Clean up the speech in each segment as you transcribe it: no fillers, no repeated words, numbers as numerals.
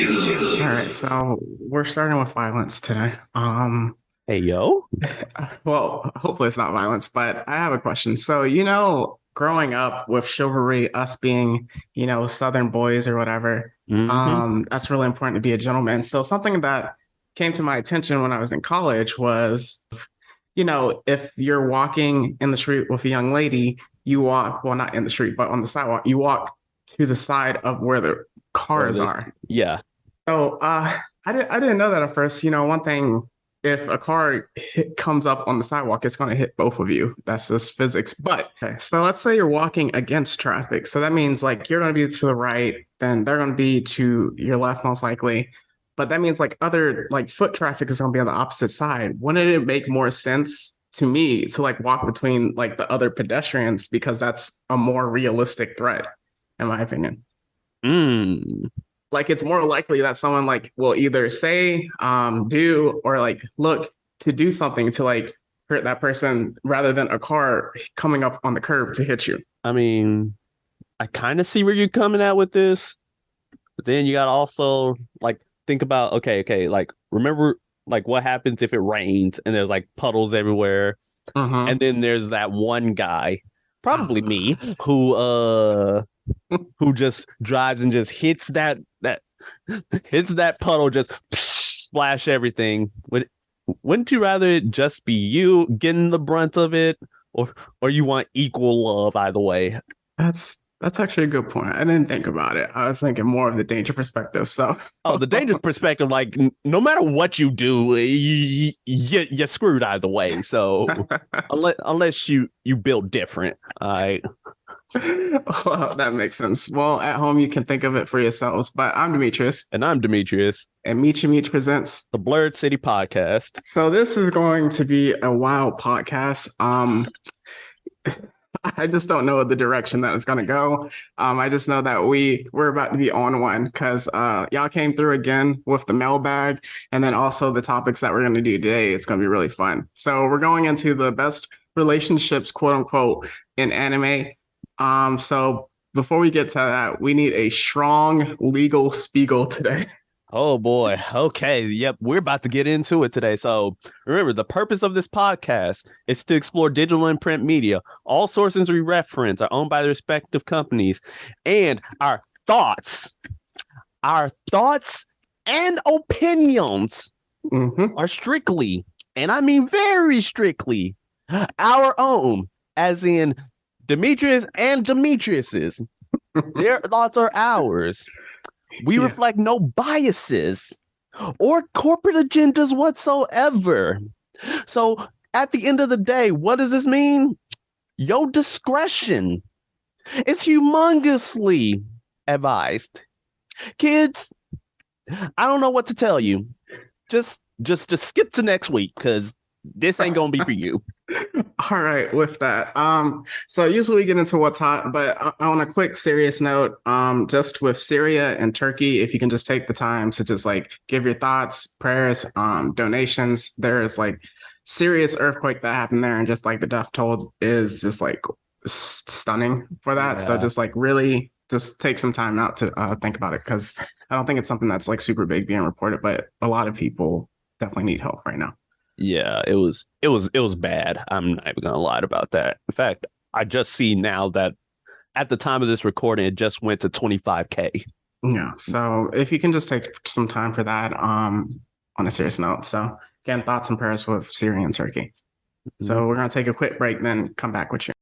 All right, so we're starting with violence today. Hey, yo. Well, hopefully it's not violence, but I have a question. So, growing up with chivalry, us being, Southern boys or whatever, hmm that's really important to be a gentleman. So, something that came to my attention when I was in college was, if you're walking in the street with a young lady, you walk, well, not in the street, but on the sidewalk, you walk to the side of where the Where cars the are. yeah. So I didn't know that at first. One thing, if a car comes up on the sidewalk, it's going to hit both of you. That's just physics. But okay, so let's say you're walking against traffic. So that means like you're going to be to the right, then they're going to be to your left most likely. But that means like other like foot traffic is going to be on the opposite side. Wouldn't it make more sense to me to like walk between like the other pedestrians because that's a more realistic threat, in my opinion? Mm. Like it's more likely that someone like will either say, do, or like look to do something to like hurt that person rather than a car coming up on the curb to hit you. I mean, I kind of see where you're coming at with this, but then you gotta also like think about like remember like what happens if it rains and there's like puddles everywhere, and Mm-hmm. then there's that one guy, probably me, who just drives and just hits that puddle, just splash everything. Wouldn't you rather it just be you getting the brunt of it, or you want equal love either way? That's actually a good point. I didn't think about it. I was thinking more of the danger perspective. So Oh, the dangerous perspective, like no matter what you do, you're screwed either way. So unless you build different, I well, that makes sense. Well, at home you can think of it for yourselves. But I'm Demetrius, and I'm Demetrius, and Meet You Meet presents. the Blurred City podcast. So this is going to be a wild podcast. I just don't know the direction that it's gonna go. I just know that we're about to be on one because y'all came through again with the mailbag, and then also the topics that we're gonna do today. It's gonna be really fun. So we're going into the best relationships, quote unquote, in anime. So before we get to that, we need a strong legal spiegel today. Oh boy. Okay. Yep. We're about to get into it today. So remember, the purpose of this podcast is to explore digital and print media. All sources we reference are owned by the respective companies, and our thoughts and opinions Mm-hmm. are strictly, and I mean very strictly, our own, as in Demetrius and Demetrius's. Their thoughts are ours. We Yeah. reflect no biases or corporate agendas whatsoever. So at the end of the day, what does this mean? Your discretion is humongously advised. Kids, I don't know what to tell you. Just skip to next week because this ain't gonna be for you. All right, with that. So usually we get into what's hot, but on a quick serious note, just with Syria and Turkey, if you can just take the time to just like give your thoughts, prayers, donations. There's like serious earthquake that happened there, and just like the death toll is just like stunning for that. So Yeah. just like really just take some time out to think about it because I don't think it's something that's like super big being reported, but a lot of people definitely need help right now. Yeah, it was bad. I'm not even gonna lie about that. In fact, I just see now that at the time of this recording, it just went to 25K. Yeah. So if you can just take some time for that, on a serious note. So again, thoughts and prayers with Syria and Turkey. So we're gonna take a quick break, then come back with you.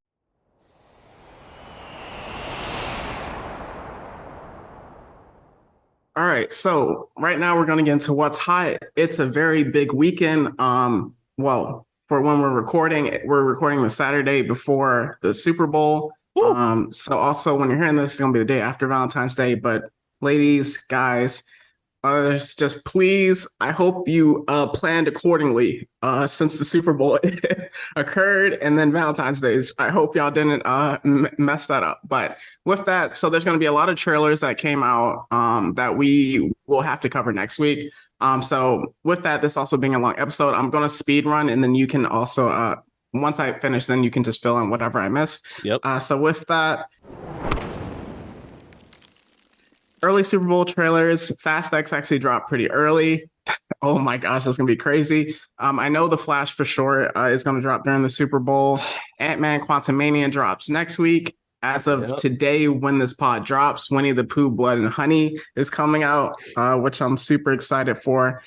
All right. So right now we're gonna get into what's hot. It's a very big weekend. Well, for when we're recording the Saturday before the Super Bowl. Woo! So also when you're hearing this, it's gonna be the day after Valentine's Day. But ladies, guys, others, just please, I hope you planned accordingly since the Super Bowl occurred and then Valentine's Day. I hope y'all didn't mess that up. But with that, so there's going to be a lot of trailers that came out that we will have to cover next week. So with that, this also being a long episode, I'm going to speed run and then you can also, once I finish, then you can just fill in whatever I missed. Yep. So with that, early Super Bowl trailers. Fast X actually dropped pretty early. Oh my gosh, that's gonna be crazy. I know The Flash for sure is gonna drop during the Super Bowl. Ant-Man Quantumania drops next week. As of today, when this pod drops, Winnie the Pooh, Blood and Honey is coming out, which I'm super excited for.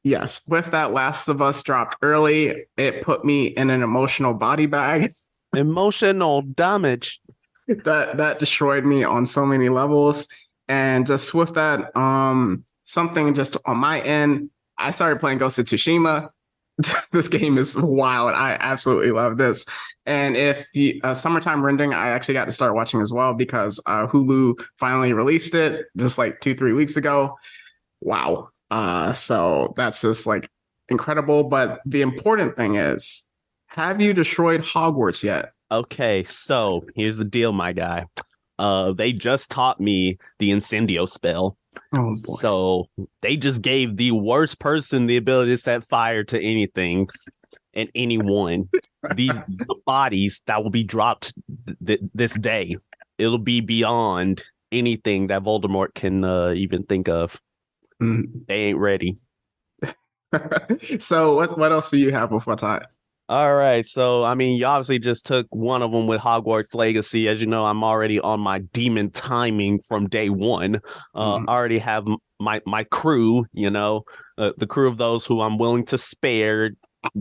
Yes, with that, Last of Us dropped early. It put me in an emotional body bag. Emotional damage. That destroyed me on so many levels. And just with that, something just on my end, I started playing Ghost of Tsushima. This game is wild. I absolutely love this. And if the summertime rendering, I actually got to start watching as well because Hulu finally released it just like 2-3 weeks ago. Wow. So that's just like incredible. But the important thing is, have you destroyed Hogwarts yet? Okay, so here's the deal, my guy. They just taught me the Incendio spell. Oh boy. So they just gave the worst person the ability to set fire to anything and anyone. These bodies that will be dropped this day. It'll be beyond anything that Voldemort can even think of. They ain't ready. So what else do you have before time? All right, so I mean, you obviously just took one of them with Hogwarts Legacy. As you know, I'm already on my demon timing from day one. I already have my crew, the crew of those who I'm willing to spare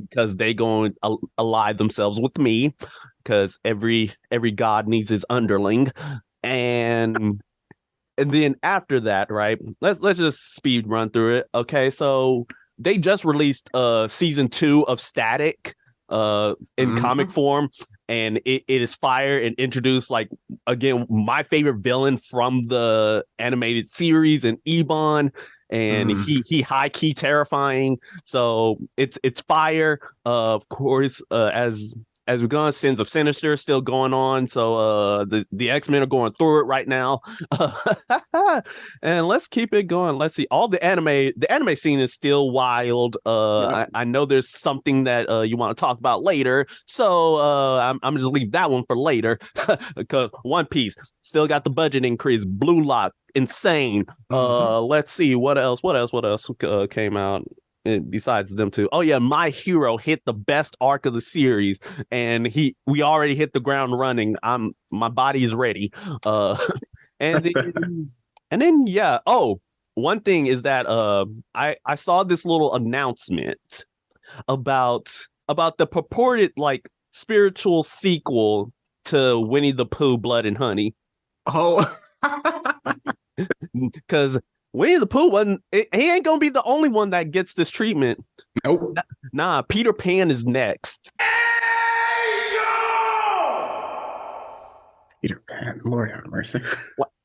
because they go and ally themselves with me, because every god needs his underling, and then after that, right? Let's just speed run through it. Okay, so they just released season 2 of Static in comic form, and it is fire and introduced, like, again, my favorite villain from the animated series, and Ebon, and he high key terrifying. So it's fire. Of course, as we're going, Sins of Sinister is still going on. So the X-Men are going through it right now. And let's keep it going. Let's see. The anime scene is still wild. I know there's something that you want to talk about later. So I'm just leave that one for later. Because One Piece still got the budget increase. Blue Lock, insane. Let's see what else came out besides them two. Oh yeah, My Hero hit the best arc of the series, and we already hit the ground running. My body is ready. And then yeah. Oh, one thing is that I saw this little announcement about the purported, like, spiritual sequel to Winnie the Pooh, Blood and Honey. Oh. Because Winnie the Pooh he ain't gonna be the only one that gets this treatment. Nope. Nah, Peter Pan is next. Hey, Peter Pan, Lord have mercy.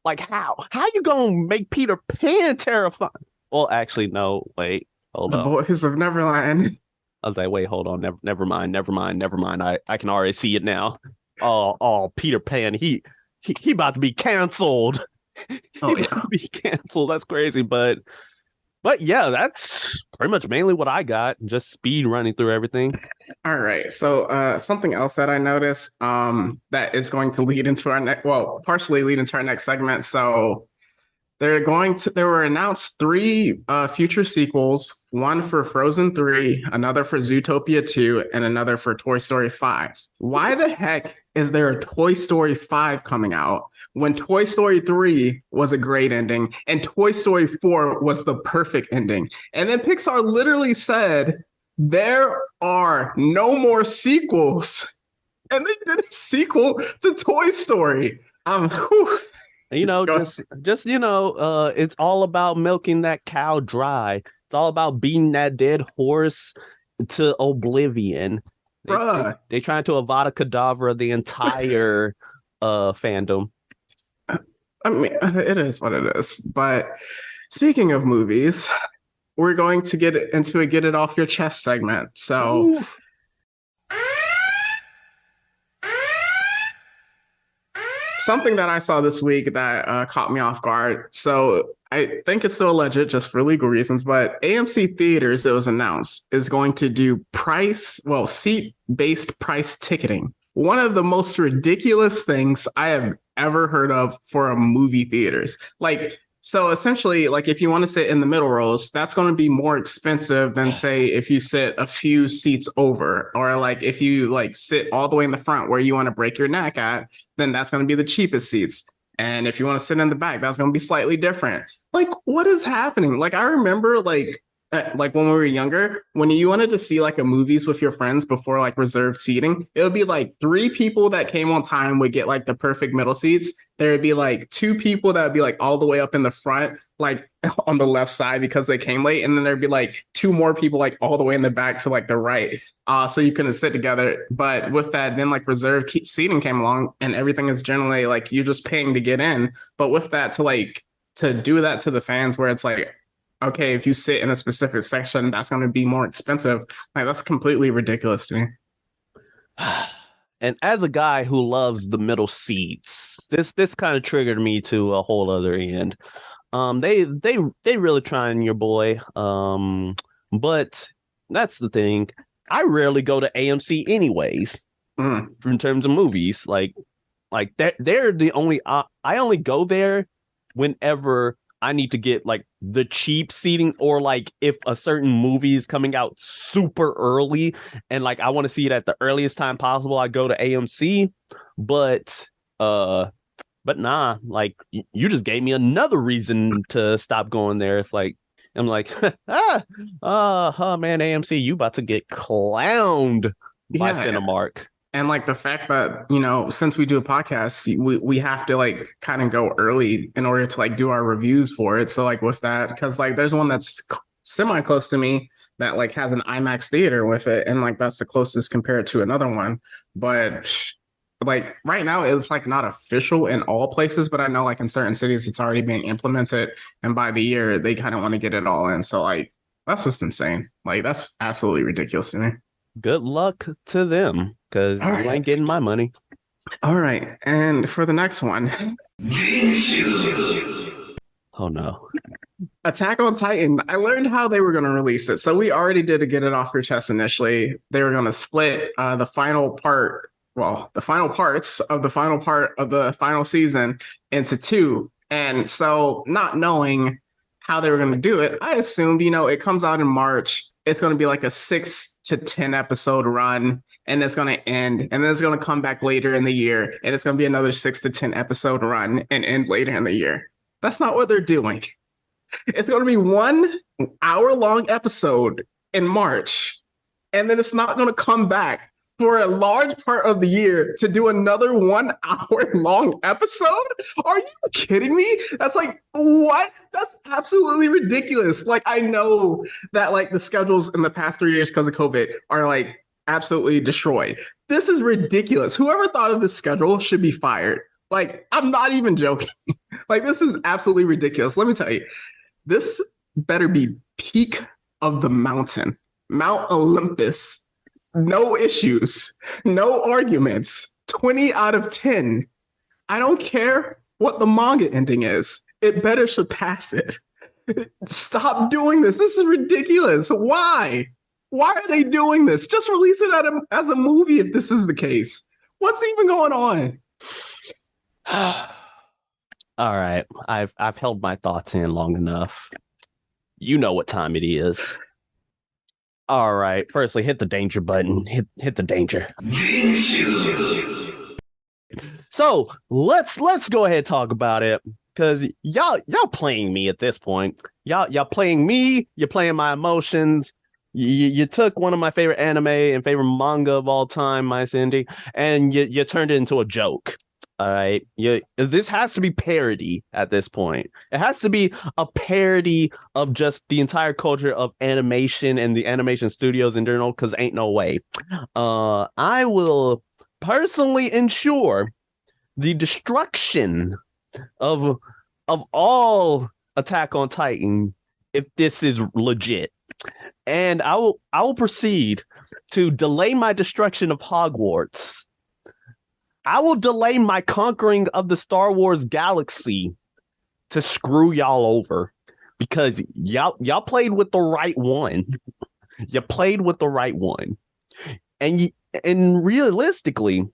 Like how? How you gonna make Peter Pan terrifying? Well, actually, no. Wait, hold on. The Boys of Neverland. I was like, wait, hold on. Never mind. I can already see it now. Oh, Peter Pan. He about to be canceled. About to be canceled. That's crazy, but yeah, that's pretty much mainly what I got. Just speed running through everything. All right. So something else that I noticed that is going to lead into partially lead into our next segment. So there were announced 3 future sequels, one for Frozen 3, another for Zootopia 2, and another for Toy Story 5. Why the heck is there a Toy Story 5 coming out when Toy Story 3 was a great ending and Toy Story 4 was the perfect ending? And then Pixar literally said, there are no more sequels. And they did a sequel to Toy Story. Just it's all about milking that cow dry. It's all about beating that dead horse to oblivion. They trying to Avada Kedavra the entire fandom. I mean, it is what it is. But speaking of movies, we're going to get into a Get It Off Your Chest segment. So Ooh. Something that I saw this week that caught me off guard. So I think it's still alleged just for legal reasons, but AMC Theaters, it was announced, is going to do seat-based price ticketing. one of the most ridiculous things I have ever heard of for a movie theaters. Like, so essentially, like if you want to sit in the middle rows, that's going to be more expensive than say if you sit a few seats over, or like if you like sit all the way in the front where you want to break your neck at, then that's going to be the cheapest seats. And if you want to sit in the back, that's going to be slightly different. Like, what is happening? Like, I remember like when we were younger, when you wanted to see like a movies with your friends before like reserved seating, it would be like three people that came on time would get like the perfect middle seats. There would be like two people that would be like all the way up in the front, like on the left side because they came late, and then there'd be like two more people like all the way in the back to like the right. So you couldn't sit together. But with that, then like reserved seating came along, and everything is generally like you're just paying to get in. But with that, to do that to the fans, where it's like, okay, if you sit in a specific section, that's going to be more expensive. Like, that's completely ridiculous to me. And as a guy who loves the middle seats, this kind of triggered me to a whole other end. They really trying your boy. But that's the thing. I rarely go to AMC anyways. In terms of movies, like they're the only I only go there whenever I need to get like the cheap seating, or like if a certain movie is coming out super early and like I want to see it at the earliest time possible, I go to AMC. But nah, like you just gave me another reason to stop going there. It's like I'm like, man, AMC, you about to get clowned by Cinemark. And like the fact that, you know, since we do a podcast, we have to like kind of go early in order to like do our reviews for it. So like with that, because like there's one that's semi close to me that like has an IMAX theater with it, and like that's the closest compared to another one. But like right now it's like not official in all places, but I know like in certain cities it's already being implemented, and by the year they kind of want to get it all in. So like that's just insane. Like that's absolutely ridiculous to me. Good luck to them, because you ain't getting my money. All right. And for the next one. Oh, no. Attack on Titan. I learned how they were going to release it. So we already did a get it off your chest initially. They were going to split the final part, well, the final parts of the final part of the final season into two. And so not knowing how they were going to do it, I assumed, you know, it comes out in March. It's going to be like a 6 to 10 episode run, and it's going to end, and then it's going to come back later in the year, and it's going to be another 6 to 10 episode run and end later in the year. That's not what they're doing. It's going to be 1 hour long episode in March, and then it's not going to come back for a large part of the year to do another 1 hour long episode? Are you kidding me? That's like, what? That's absolutely ridiculous. Like, I know that like the schedules in the past 3 years because of COVID are like absolutely destroyed. This is ridiculous. Whoever thought of this schedule should be fired. Like, I'm not even joking. Like, this is absolutely ridiculous. Let me tell you, this better be peak of the mountain, Mount Olympus. No issues, no arguments, 20 out of 10. I don't care what the manga ending is. It better surpass it. Stop doing this. This is ridiculous. Why? Why are they doing this? Just release it as a movie if this is the case. What's even going on? All right. I've held my thoughts in long enough. You know what time it is. All right. Firstly, hit the danger button. Hit the danger. So let's go ahead and talk about it, because y'all playing me at this point. Y'all playing me. You're playing my emotions. You took one of my favorite anime and favorite manga of all time, my Cindy, and you turned it into a joke. All right. This has to be parody at this point. It has to be a parody of just the entire culture of animation and the animation studios in general, because ain't no way. I will personally ensure the destruction of all Attack on Titan if this is legit. And I will proceed to delay my destruction of Hogwarts. I will delay my conquering of the Star Wars galaxy to screw y'all over, because y'all played with the right one. You played with the right one. And realistically,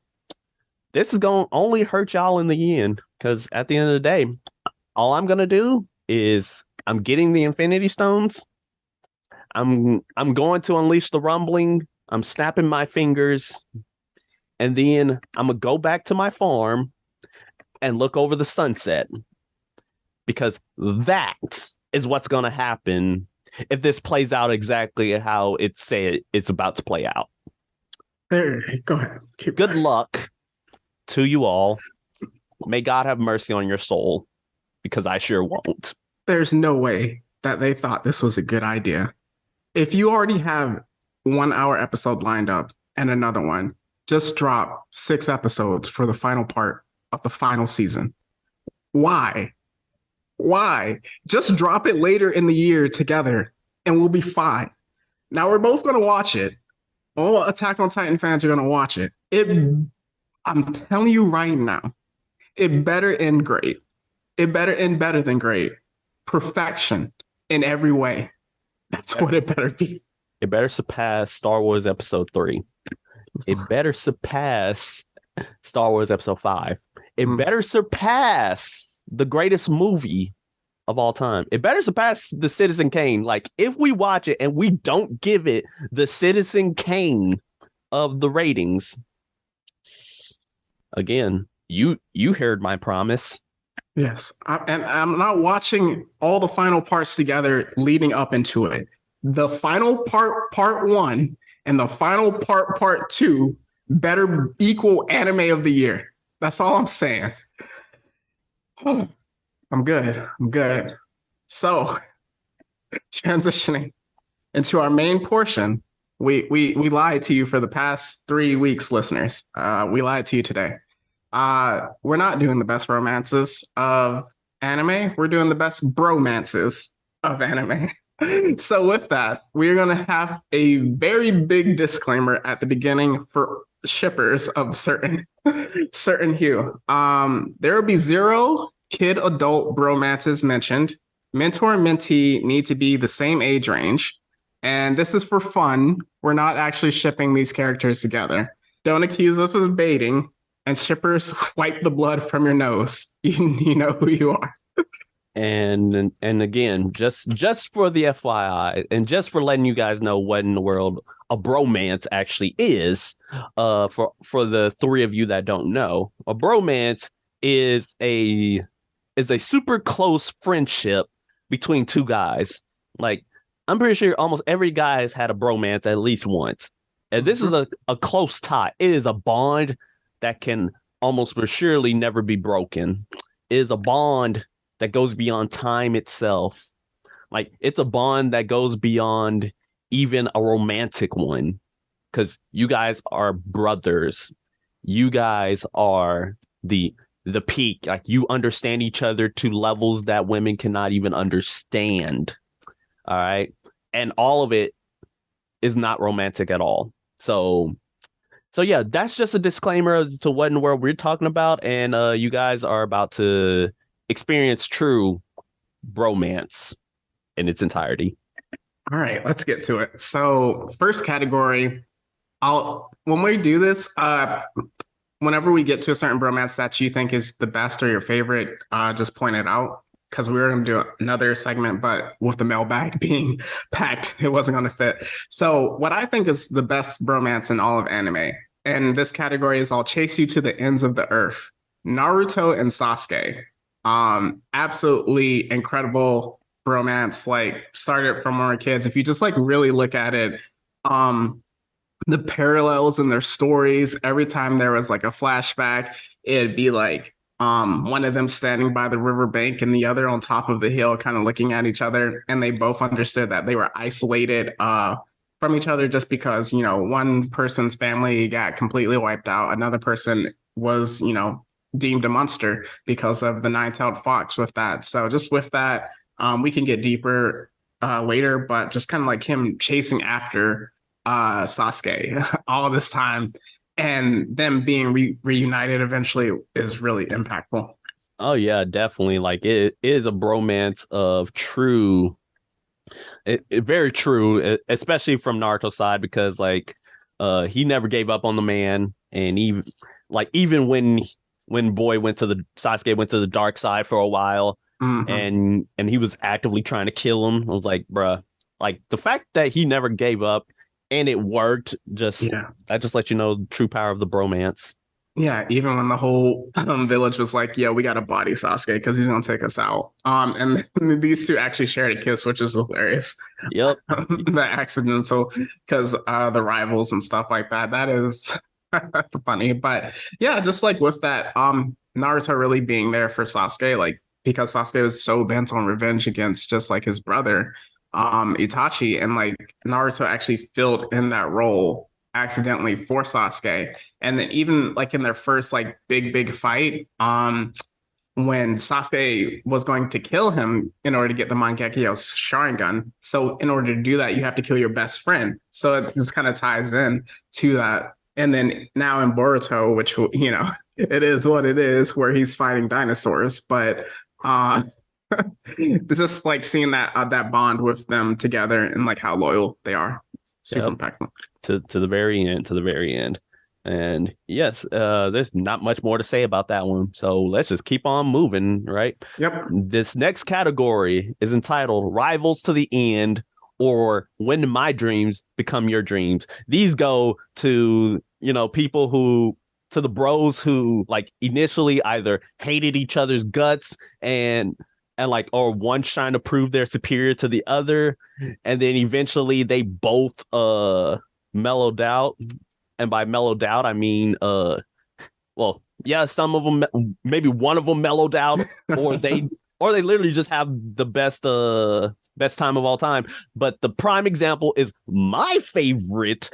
this is going to only hurt y'all in the end because at the end of the day, all I'm going to do is I'm getting the Infinity Stones. I'm going to unleash the rumbling. I'm snapping my fingers, and then I'm gonna go back to my farm and look over the sunset because that is what's gonna happen if this plays out exactly how it's about to play out. There, go ahead. Good luck to you all. May God have mercy on your soul, because I sure won't. There's no way that they thought this was a good idea. If you already have 1 hour episode lined up and another one, just drop 6 episodes for the final part of the final season. Why? Why? Just drop it later in the year together and we'll be fine. Now we're both going to watch it. All Attack on Titan fans are going to watch it. I'm telling you right now, it better end great. It better end better than great. Perfection in every way. That's what it better be. It better surpass Star Wars Episode 3. It better surpass Star Wars Episode 5. It better surpass the greatest movie of all time. It better surpass the Citizen Kane. Like, if we watch it and we don't give it the Citizen Kane of the ratings, again, you heard my promise. Yes, and I'm not watching all the final parts together leading up into it. The final part 1, and the final part 2 better equal anime of the year. That's all I'm saying. I'm good. So, transitioning into our main portion, we lied to you for the past 3 weeks, listeners. We lied to you today. We're not doing the best romances of anime. We're doing the best bromances of anime. So with that, we're going to have a very big disclaimer at the beginning for shippers of certain hue. There will be 0 kid adult bromances mentioned. Mentor and mentee need to be the same age range. And this is for fun. We're not actually shipping these characters together. Don't accuse us of baiting. And shippers, wipe the blood from your nose. You know who you are. And again, just for the FYI, and just for letting you guys know what in the world a bromance actually is, for the 3 of you that don't know, a bromance is a super close friendship between 2 guys. Like, I'm pretty sure almost every guy has had a bromance at least once. And this is a close tie. It is a bond that can almost for surely never be broken. It is a bond that goes beyond time itself. Like, it's a bond that goes beyond even a romantic one, because you guys are brothers. You guys are the peak. Like, you understand each other to levels that women cannot even understand. All right. And all of it is not romantic at all. So yeah, that's just a disclaimer as to what in the world we're talking about, and you guys are about to experience true bromance in its entirety. All right, let's get to it. So, first category, when we do this, whenever we get to a certain bromance that you think is the best or your favorite, just point it out, because we were going to do another segment, but with the mailbag being packed, it wasn't going to fit. So what I think is the best bromance in all of anime, and this category is I'll chase you to the ends of the earth. Naruto and Sasuke. Absolutely incredible bromance, like started from when we were kids. If you just like really look at it, the parallels in their stories, every time there was like a flashback, it'd be like one of them standing by the riverbank and the other on top of the hill, kind of looking at each other. And they both understood that they were isolated from each other just because, one person's family got completely wiped out. Another person was, deemed a monster because of the nine-tailed fox with that. So just with that, we can get deeper later, but just kind of like him chasing after Sasuke all this time, and them being reunited eventually is really impactful. Oh yeah, definitely. Like, it is a bromance of true, very true, especially from Naruto's side, because like he never gave up on the man, and even when boy went to the Sasuke went to the dark side for a while, Hmm. and he was actively trying to kill him. I was like, bruh, like the fact that he never gave up and it worked, just Yeah. that just let you know the true power of the bromance. Yeah, even when the whole village was like, "Yeah, we got to body Sasuke because he's gonna take us out." And these two actually shared a kiss, which is hilarious. Yep. The accidental because the rivals and stuff like that. That is funny, but yeah, just like with that, Naruto really being there for Sasuke, like because Sasuke was so bent on revenge against just like his brother, Itachi, and like Naruto actually filled in that role accidentally for Sasuke. And then even like in their first like big fight, when Sasuke was going to kill him in order to get the Mangekyo Sharingan. So in order to do that, you have to kill your best friend. So it just kind of ties in to that. And then now in Boruto, which it is what it is, where he's fighting dinosaurs, but uh it's just like seeing that bond with them together and like how loyal they are. It's super Yep. impactful. To the very end, to the very end. And yes, there's not much more to say about that one. So let's just keep on moving, right? Yep. This next category is entitled Rivals to the End or When My Dreams Become Your Dreams. These go to, people to the bros who like initially either hated each other's guts and like or one trying to prove they're superior to the other, and then eventually they both mellowed out. And by mellowed out, I mean well, yeah, some of them, maybe one of them mellowed out, or they literally just have the best time of all time. But the prime example is my favorite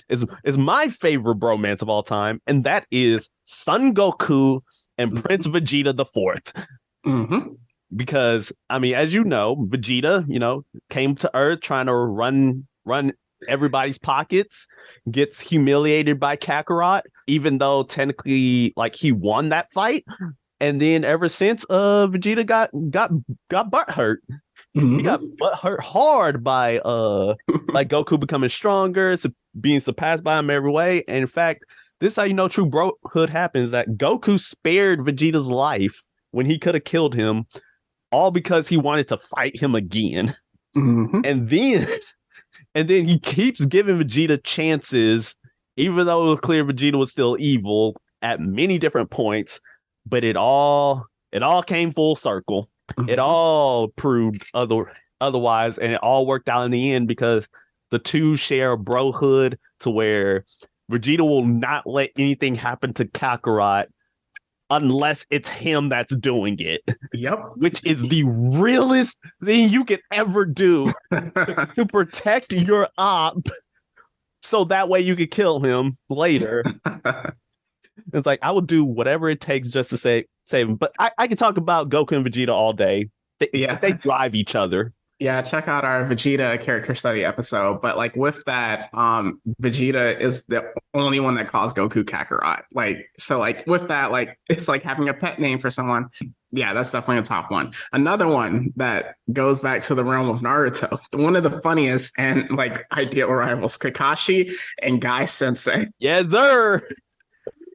is my favorite bromance of all time, and that is Son Goku and Prince Vegeta the Fourth. Mm-hmm. Because I mean, as you know, Vegeta, came to Earth trying to run everybody's pockets, gets humiliated by Kakarot, even though technically like he won that fight. And then ever since Vegeta got butt hurt. He got Mm-hmm. butt hurt hard by like Goku becoming stronger, being surpassed by him every way. And in fact, this is how you know true brohood happens, that Goku spared Vegeta's life when he could have killed him, all because he wanted to fight him again. Mm-hmm. And then he keeps giving Vegeta chances, even though it was clear Vegeta was still evil at many different points. But it all came full circle. It Mm-hmm. all proved otherwise, and it all worked out in the end because the two share a brohood to where Vegeta will not let anything happen to Kakarot unless it's him that's doing it, Yep. which is the realest thing you could ever do to protect your op so that way you could kill him later. It's like I would do whatever it takes just to save him. But I can talk about Goku and Vegeta all day. They Yeah. drive each other. Yeah, check out our Vegeta character study episode. But like with that, Vegeta is the only one that calls Goku Kakarot. Like, so like with that, like it's like having a pet name for someone. Yeah, that's definitely a top one. Another one that goes back to the realm of Naruto. One of the funniest and like ideal rivals, Kakashi and Guy Sensei. Yes, sir.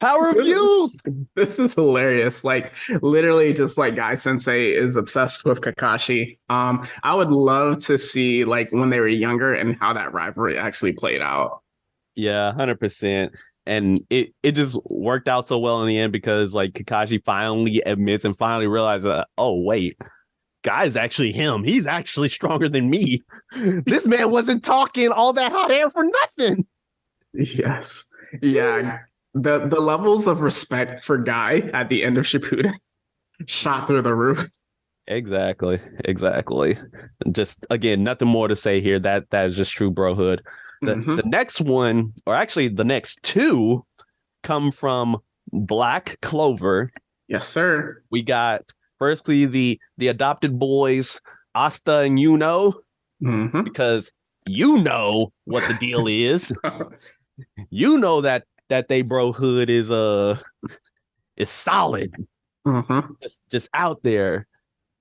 Power of youth. This is hilarious. Like literally just like Guy Sensei is obsessed with Kakashi. I would love to see like when they were younger and how that rivalry actually played out. Yeah, 100%. And it just worked out so well in the end because like Kakashi finally admits and finally realizes, oh wait, Guy's actually him. He's actually stronger than me. This man wasn't talking all that hot air for nothing. Yes. Yeah. The levels of respect for Guy at the end of Shippuden shot through the roof. Exactly. Exactly. Just again, nothing more to say here. That is just true brohood. The Hmm. next one, or actually the next two, come from Black Clover. Yes, sir. We got firstly the adopted boys, Asta and Yuno, Hmm. because you know what the deal is. You know that they brohood is solid, Hmm. just out there.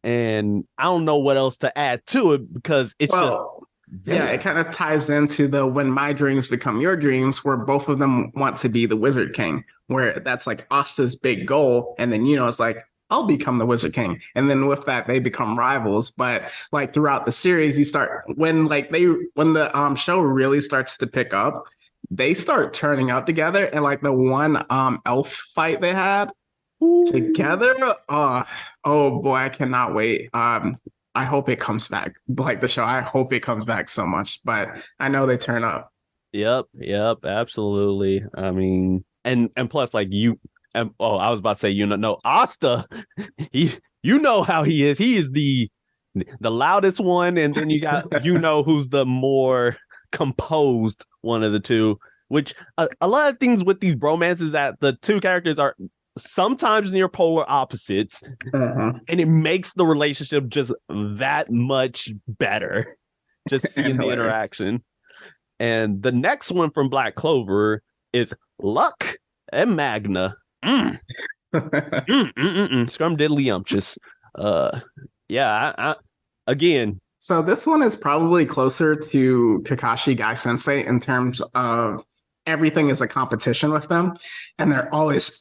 And I don't know what else to add to it because it's just Well, Yeah, it kind of ties into the when my dreams become your dreams, where both of them want to be the Wizard King, where that's like Asta's big goal. And then, it's like, I'll become the Wizard King. And then with that, they become rivals. But like throughout the series, you start when the show really starts to pick up, they start turning up together. And like the one elf fight they had together, oh boy, I cannot wait. I hope it comes back. Like the show, I hope it comes back so much. But I know they turn up. Yep, absolutely. I mean, and plus, like I was about to say, no, Asta, he, how he is. He is the loudest one, and then you got, who's the more composed one of the two. Which a lot of things with these bromances that the two characters are sometimes near polar opposites, and it makes the relationship just that much better. Just seeing the interaction. And the next one from Black Clover is Luck and Magna. Scrum diddly umptious. Again. So this one is probably closer to Kakashi Guy Sensei in terms of everything is a competition with them, and they're always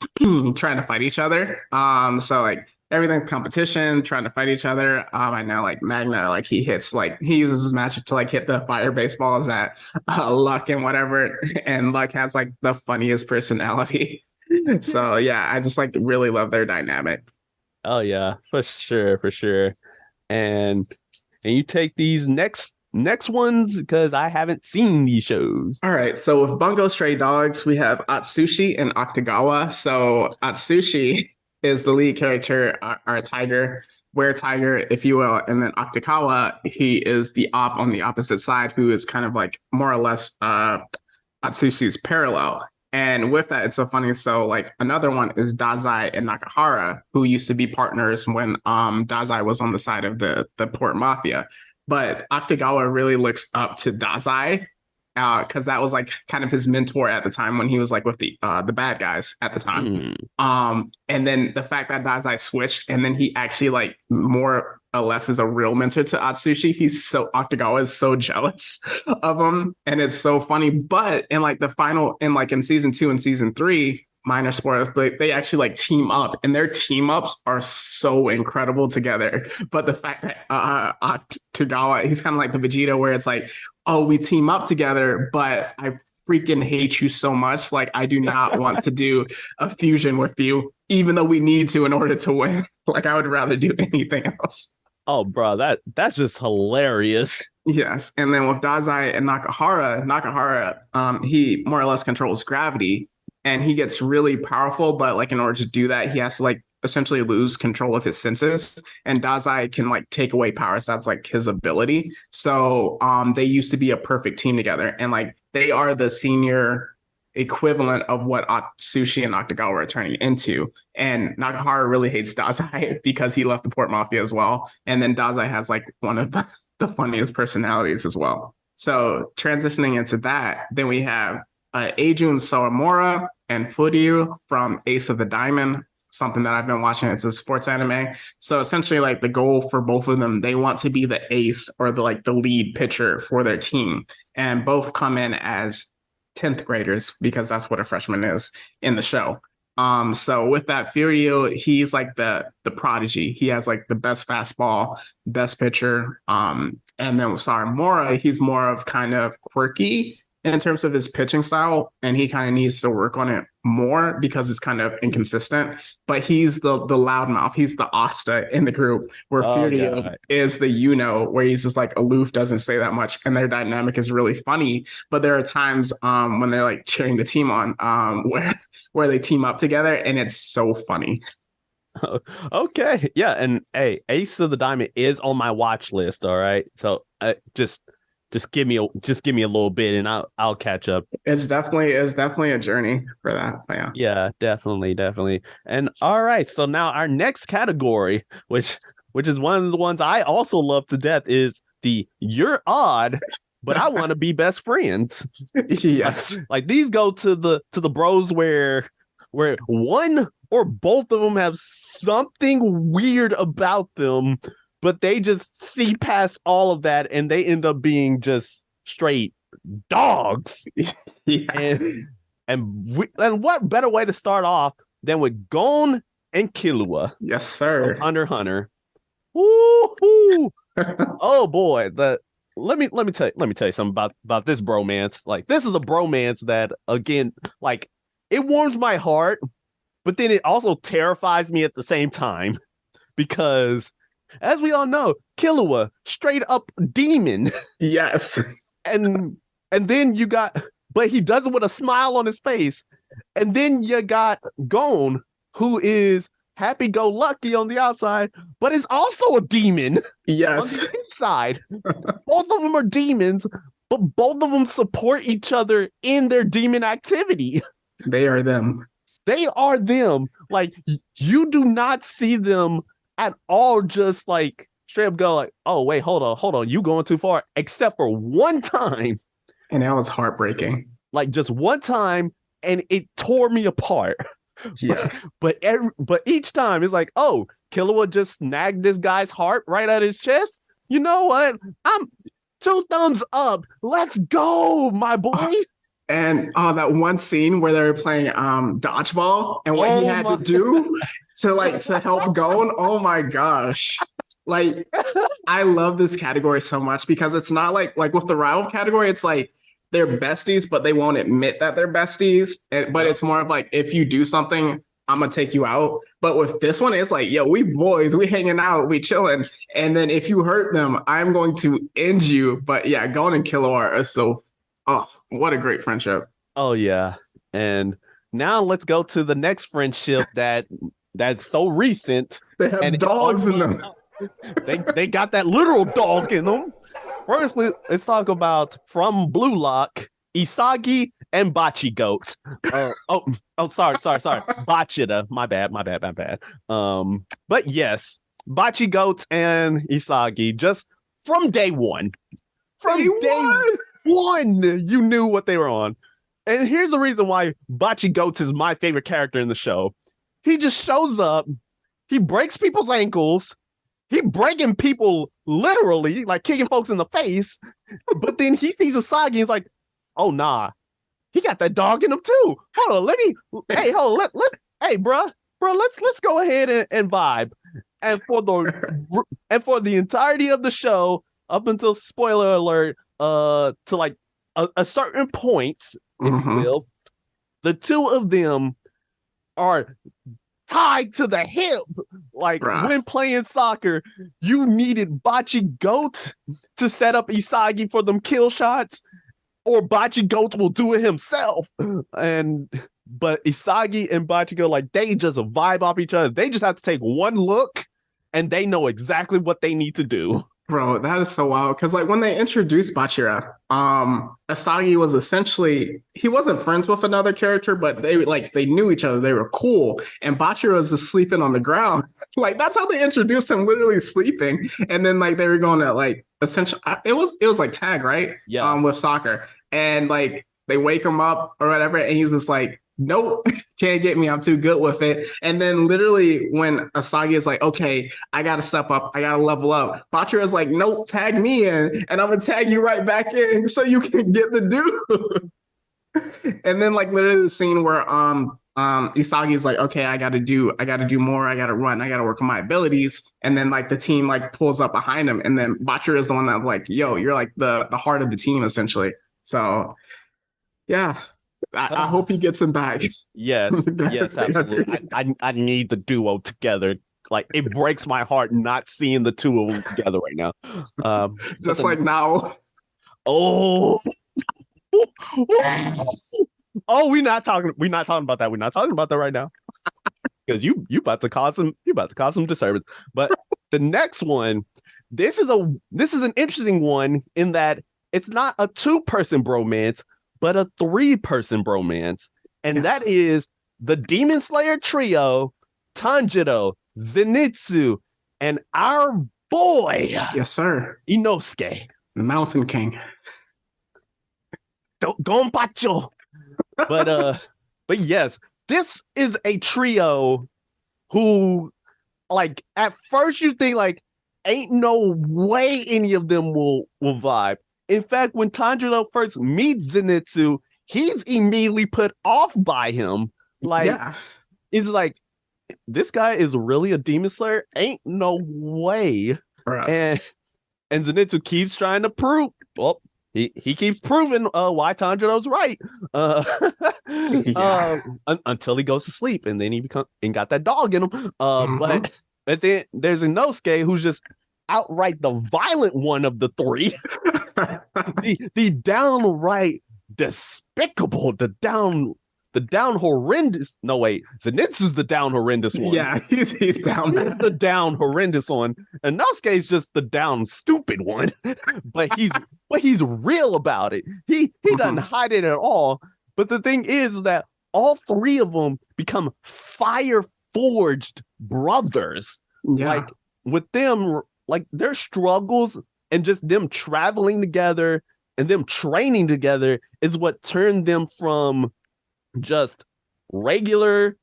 trying to fight each other. So like everything competition, trying to fight each other. I know like Magna, like he uses his magic to like hit the fire baseballs at Luck and whatever, and Luck has like the funniest personality. So yeah, I just like really love their dynamic. Oh yeah, for sure. And you take these next ones because I haven't seen these shows. All right, so with Bungo Stray Dogs, we have Atsushi and Octagawa. So Atsushi is the lead character, our tiger, tiger, if you will, and then Octagawa, he is the op on the opposite side, who is kind of like more or less Atsushi's parallel. And with that, it's so funny. So like another one is Dazai and Nakahara, who used to be partners when Dazai was on the side of the Port Mafia. But Octagawa really looks up to Dazai because that was like kind of his mentor at the time when he was like with the bad guys at the time. And then the fact that Dazai switched and then he actually like more or less is a real mentor to Atsushi. Octagawa is so jealous of him, and it's so funny. But in like the final, in season 2 and season 3, minor spoilers, they actually like team up, and their team ups are so incredible together. But the fact that Octagawa, he's kind of like the Vegeta, where it's like, oh, we team up together, but I freaking hate you so much. Like, I do not want to do a fusion with you, even though we need to in order to win. Like, I would rather do anything else. Oh, bro, that's just hilarious. Yes, and then with Dazai and Nakahara, he more or less controls gravity, and he gets really powerful. But like in order to do that, he has to like essentially lose control of his senses. And Dazai can like take away powers. That's like his ability. So they used to be a perfect team together, and like they are the senior equivalent of what Atsushi and Octagawa are turning into. And Nakahara really hates Dazai because he left the Port Mafia as well. And then Dazai has like one of the funniest personalities as well. So transitioning into that, then we have Eijun Sawamura and Furyu from Ace of the Diamond, something that I've been watching. It's a sports anime. So essentially like the goal for both of them, they want to be the ace or the lead pitcher for their team. And both come in as 10th graders because that's what a freshman is in the show. So with that, Furyu, he's like the prodigy. He has like the best fastball, best pitcher. And then with Sawamura, he's more of kind of quirky in terms of his pitching style, and he kind of needs to work on it more because it's kind of inconsistent. But he's the loudmouth. He's the Asta in the group, where Furyu is the where he's just like aloof, doesn't say that much, and their dynamic is really funny. But there are times when they're like cheering the team on, where they team up together, and it's so funny. Okay, yeah, and hey, Ace of the Diamond is on my watch list. All right, so just give me a little bit and I'll catch up. It's definitely a journey for that. But yeah. Yeah, definitely. And all right, so now our next category, which is one of the ones I also love to death, is the you're odd, but I want to be best friends. Yes. Like these go to the bros where one or both of them have something weird about them, but they just see past all of that and they end up being just straight dogs. Yeah. And what better way to start off than with Gon and Killua Yes, of sir. Hunter x Hunter. Woo-hoo! Oh boy, let me tell you something about this bromance. Like this is a bromance that again, like it warms my heart, but then it also terrifies me at the same time because as we all know, Killua straight up demon. Yes. And then you got but he does it with a smile on his face. And then you got Gon, who is happy go lucky on the outside, but is also a demon on Yes. the inside. Both of them are demons, but both of them support each other in their demon activity. They are them. They are them. Like you do not see them at all just like straight up go like, oh wait, hold on, you going too far. Except for one time, And that was heartbreaking. like just one time, and it tore me apart. Yes. But each time it's like, oh, Killua just snagged this guy's heart right at his chest. You know what? I'm two thumbs up. Let's go, my boy. And that one scene where they were playing dodgeball and what he had to do to help Gon. Oh my gosh. Like I love this category so much because it's not like with the rival category, it's like they're besties, but they won't admit that they're besties. But it's more of like if you do something, I'm gonna take you out. But with this one, it's like, yo, we boys, we hanging out, we chilling. And then if you hurt them, I'm going to end you. But yeah, Gon and Killua are so what a great friendship. Oh yeah. And now let's go to the next friendship that's so recent. They have And dogs in them. They got that literal dog in them. Firstly, let's talk about from Blue Lock, Isagi and Bachi Goat. Sorry. Bachita. My bad. But yes, Bachi Goat and Isagi just from day one. From day one, you knew what they were on. And here's the reason why Bachi Goats is my favorite character in the show. He just shows up, he breaks people's ankles, he breaking people literally, like kicking folks in the face, but then he sees Asagi and he's like, oh nah, he got that dog in him too. Hold on, hey bruh, let's go ahead and vibe. And for the entirety of the show, up until spoiler alert, to like a certain point, if you will, the two of them are tied to the hip. Like when playing soccer, you needed Bachi Goat to set up Isagi for them kill shots, or Bachi Goat will do it himself. But Isagi and Bachi Goat, like they just vibe off each other. They just have to take one look and they know exactly what they need to do. Bro, that is so wild. Because like when they introduced Bachira, Asagi was essentially he wasn't friends with another character, but they knew each other. They were cool. And Bachira was just sleeping on the ground. Like that's how they introduced him, literally sleeping. And then like they were going to like essentially it was like tag, right? Yeah. With soccer. And like they wake him up or whatever, and he's just like, nope, can't get me. I'm too good with it. And then literally when Asagi is like, okay, I got to step up. I got to level up. Bachira is like, nope, tag me in and I'm going to tag you right back in so you can get the dude. And then like literally the scene where Isagi is like, okay, I got to do more. I got to run. I got to work on my abilities. And then like the team like pulls up behind him. And then Bachira is the one that like, yo, you're like the heart of the team essentially. So yeah. I hope he gets him back. Yes, absolutely. I need the duo together. Like it breaks my heart not seeing the two of them together right now. Just like now. Oh, we're not talking about that. We're not talking about that right now. Because you about to cause some disturbance. But the next one, this is an interesting one in that it's not a 2-person bromance, but a 3-person bromance. And that is the Demon Slayer trio, Tanjiro, Zenitsu, and our boy. Yes, sir. Inosuke. The Mountain King. Gonpacho. But yes, this is a trio who, like, at first you think, like, ain't no way any of them will vibe. In fact, when Tanjiro first meets Zenitsu, he's immediately put off by him. Like, Yeah, it's like, this guy is really a demon slayer? Ain't no way. bruh. And Zenitsu keeps trying to prove. Well, he keeps proving why Tanjiro's right. Uh, Yeah. until he goes to sleep, and then he become and got that dog in him. Hmm. But then there's Inosuke who's just outright the violent one of the three, the downright despicable, the down horrendous. No wait, Zenitsu's the down horrendous one. Yeah, he's down He's the bad. down horrendous one, and Nosuke's just the down stupid one. but he's real about it. He doesn't Mhm. hide it at all. But the thing is that all three of them become fire forged brothers. Yeah, Like with them, like their struggles and just them traveling together and them training together is what turned them from just regular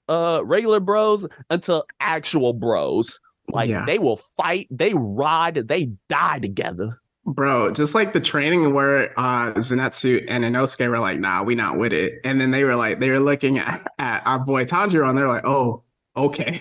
regular bros until actual bros. Like yeah. they will fight, they ride, they die together. Bro, just like the training where Zenitsu and Inosuke were like, nah, we not with it. And then they were looking at our boy Tanjiro and they're like, oh, okay.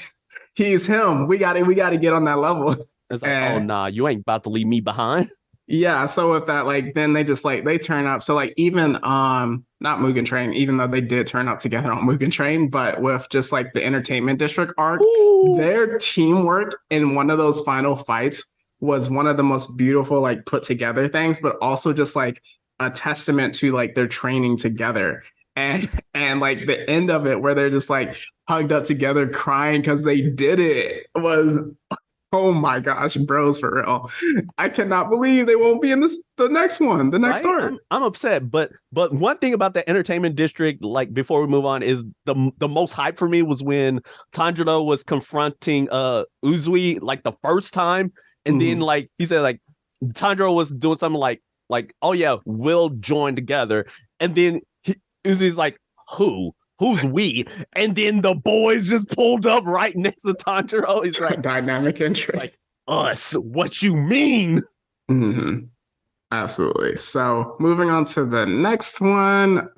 He's him. We gotta get on that level. It's like, oh And nah, you ain't about to leave me behind. yeah, so with that, like then they just like they turn up. So like even not Mugen Train, even though they did turn up together on Mugen Train, but with just like the entertainment district arc, Ooh. their teamwork in one of those final fights was one of the most beautiful, like put together things, but also just like a testament to like their training together. And like the end of it where they're just like hugged up together crying because they did it was oh my gosh, bros, for real. I cannot believe they won't be in the next one, the next Right? arc. I'm upset, but one thing about the entertainment district, like before we move on, is the most hype for me was when Tanjiro was confronting Uzui like the first time, and then Mhm. like he said like Tanjiro was doing something like oh yeah, we'll join together, and then Uzui's like who's we, and then the boys just pulled up right next to Tanjiro. He's like Dynamic entry. like us, what you mean? Mhm. Absolutely. So moving on to the next one.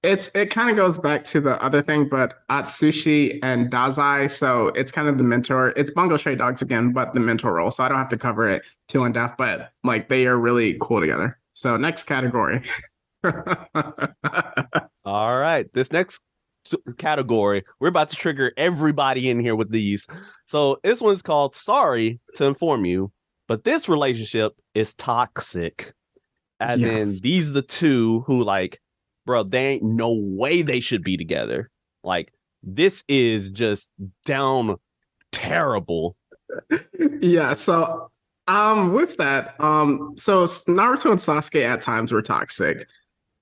It kind of goes back to the other thing, but Atsushi and Dazai. So it's kind of the mentor. It's Bungo Stray Dogs again, but the mentor role. So I don't have to cover it too in depth, but like they are really cool together. So next category. All right, this next category, we're about to trigger everybody in here with these. So this one's called Sorry to Inform You, but this relationship is toxic. As Yeah. in, these are the two who, like, bro, they ain't no way they should be together. Like, this is just down terrible. Yeah, so with that, so Naruto and Sasuke at times were toxic.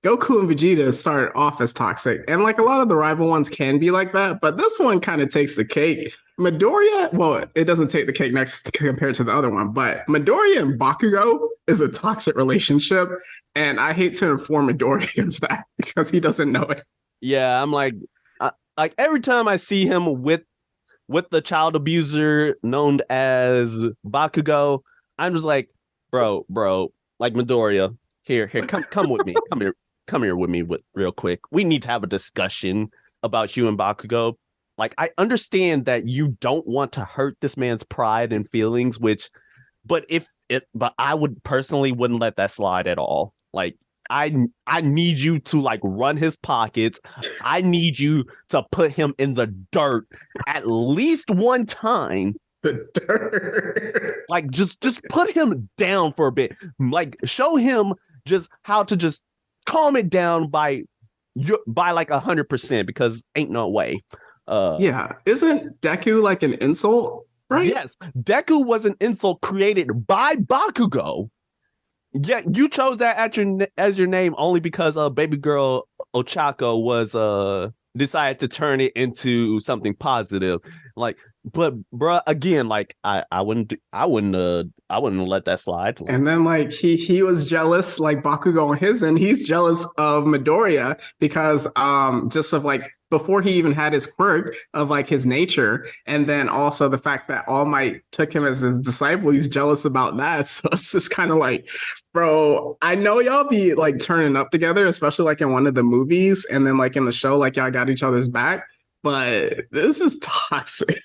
Goku and Vegeta started off as toxic, and like a lot of the rival ones can be like that, but this one kind of takes the cake. Midoriya, well, it doesn't take the cake next compared to the other one, but Midoriya and Bakugo is a toxic relationship, and I hate to inform Midoriya of that because he doesn't know it. Yeah, I'm like every time I see him with the child abuser known as Bakugo, I'm just like, bro, like Midoriya, here, come with me, come here with me with real quick. We need to have a discussion about you and Bakugo. Like, I understand that you don't want to hurt this man's pride and feelings, but I would personally wouldn't let that slide at all. Like, I need you to like run his pockets. I need you to put him in the dirt at least one time. The dirt. Like just put him down for a bit. Like show him just how to just calm it down by like 100% because ain't no way. Yeah, isn't Deku like an insult, right? Yes, Deku was an insult created by Bakugo. Yeah, you chose that as your name only because baby girl Ochako was decided to turn it into something positive. Like, but bruh, again, like I wouldn't let that slide. And then like he was jealous, like Bakugo on his end, he's jealous of Midoriya because just of like before he even had his quirk of like his nature, and then also the fact that All Might took him as his disciple. He's jealous about that, so it's just kind of like, bro, I know y'all be like turning up together, especially like in one of the movies, and then like in the show, like y'all got each other's back, but this is toxic.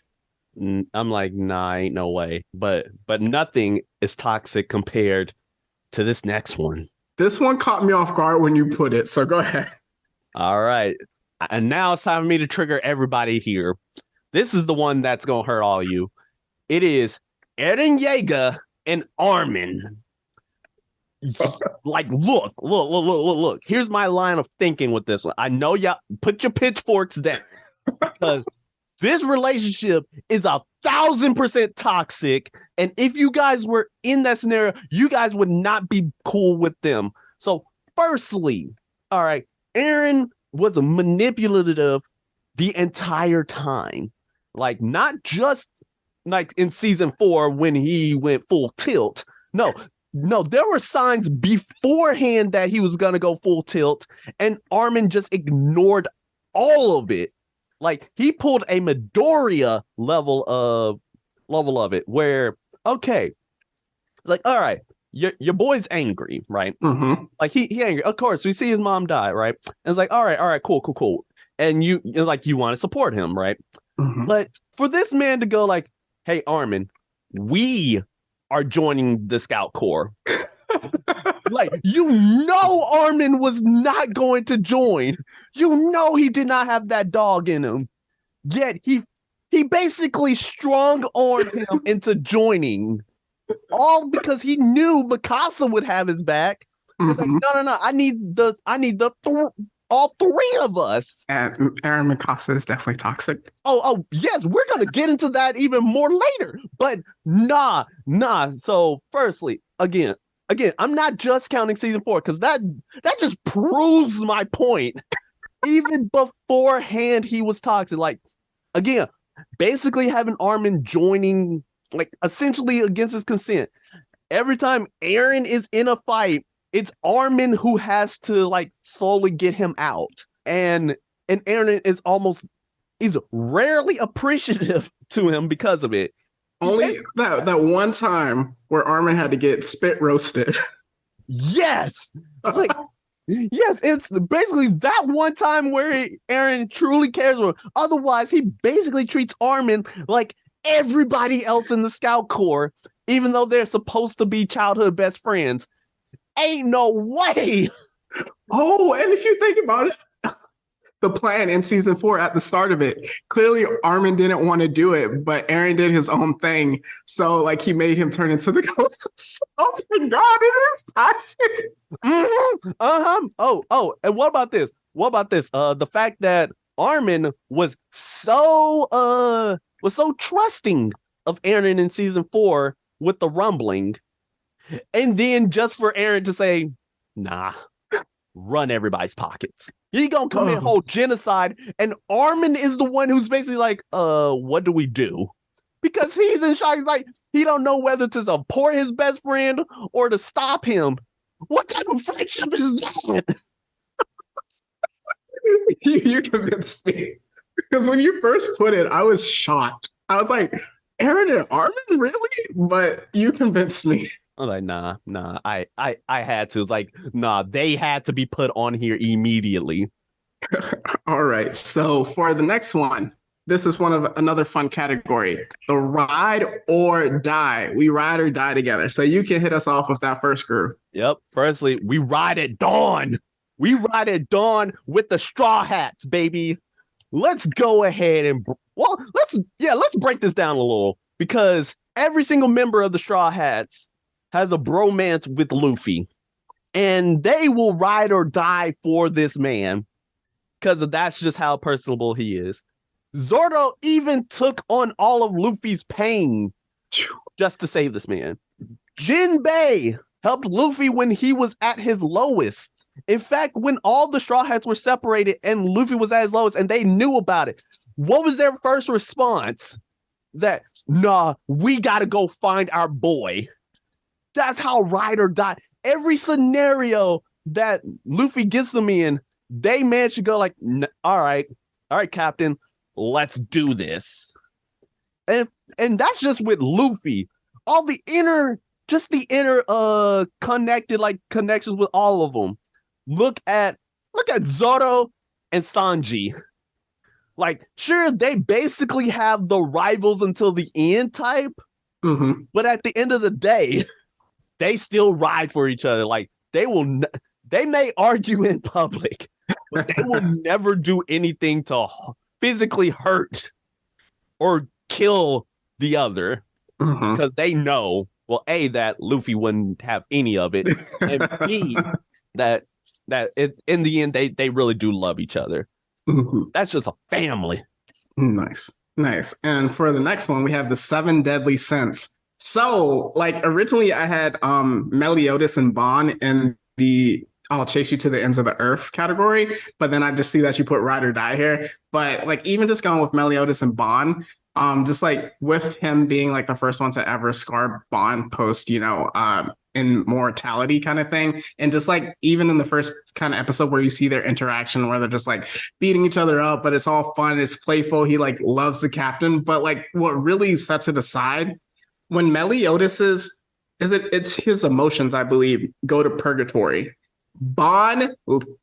I'm like, nah, ain't no way. But nothing is toxic compared to this next one. This one caught me off guard when you put it, so go ahead. All right. And now it's time for me to trigger everybody here. This is the one that's gonna hurt all of you. It is Eren Yeager and Armin. Like, look. Here's my line of thinking with this one. I know y'all put your pitchforks down because this relationship is 1,000% toxic. And if you guys were in that scenario, you guys would not be cool with them. So, firstly, all right, Eren was manipulative the entire time. Like, not just like in season 4 when he went full tilt. No, there were signs beforehand that he was going to go full tilt, and Armin just ignored all of it. Like, he pulled a Midoriya level of it where, okay, like, all right, your boy's angry, right? Mm-hmm. Like, he angry. Of course, we see his mom die, right? And it's like, all right, cool. And you like, you want to support him, right? Mm-hmm. But for this man to go like, hey, Armin, we are joining the Scout Corps. Like, Armin was not going to join. He did not have that dog in him. Yet he basically strong-armed him into joining. All because he knew Mikasa would have his back. He's like, no, I need all three of us. And Eren Mikasa is definitely toxic. Oh, yes, we're gonna get into that even more later. But nah. So, firstly, again, I'm not just counting season 4 because that just proves my point. Even beforehand, he was toxic. Like, again, basically having Armin joining, like, essentially against his consent. Every time Eren is in a fight, it's Armin who has to like slowly get him out. And Eren is rarely appreciative to him because of it. Only that one time where Armin had to get spit roasted. Yes. Like, yes, it's basically that one time where Eren truly cares for him. Otherwise, he basically treats Armin like everybody else in the Scout Corps, even though they're supposed to be childhood best friends. Ain't no way. Oh, and if you think about it, the plan in season 4 at the start of it, clearly Armin didn't want to do it, but Eren did his own thing. So, like, he made him turn into the ghost. Oh my god, it is toxic. Mm-hmm. Oh, and what about this? The fact that Armin was so trusting of Eren in season 4 with the rumbling. And then just for Eren to say, nah, run everybody's pockets. He gonna commit whole genocide, and Armin is the one who's basically like, what do we do? Because he's in shock. He's like, he don't know whether to support his best friend or to stop him. What type of friendship is that? You convinced me. Because when you first put it, I was shocked. I was like, Eren and Armin, really? But you convinced me. I was like, nah. I had to. It's like, nah, they had to be put on here immediately. All right. So for the next one, this is another fun category. The ride or die. We ride or die together. So you can hit us off with that first group. Yep. Firstly, we ride at dawn. We ride at dawn with the Straw Hats, baby. Let's go ahead and let's break this down a little, because every single member of the Straw Hats has a bromance with Luffy, and they will ride or die for this man because that's just how personable he is. Zoro even took on all of Luffy's pain just to save this man. Jinbei helped Luffy when he was at his lowest. In fact, when all the Straw Hats were separated and Luffy was at his lowest and they knew about it, what was their first response? That, nah, we gotta go find our boy. That's how ride or die. Every scenario that Luffy gets them in, they manage to go like, all right, all right, Captain, let's do this. And that's just with Luffy. All the inner, just the inner connected like connections with all of them. Look at Zoro and Sanji. Like, sure, they basically have the rivals until the end type, but at the end of the day, they still ride for each other. Like, they may argue in public, but they will never do anything to physically hurt or kill the other because they know, well, A, that Luffy wouldn't have any of it, and B, that in the end they really do love each other. That's just a family. Nice. And for the next one, we have the 7 deadly sins. So, like, originally I had Meliodas and Bon in the I'll chase you to the ends of the earth category, but then I just see that you put ride or die here. But like, even just going with Meliodas and Bon, just like with him being like the first one to ever scar Bon post, immortality kind of thing. And just like even in the first kind of episode where you see their interaction where they're just like beating each other up, but it's all fun, it's playful. He like loves the captain. But like what really sets it aside when Meliodas it's his emotions, I believe, go to purgatory. Bon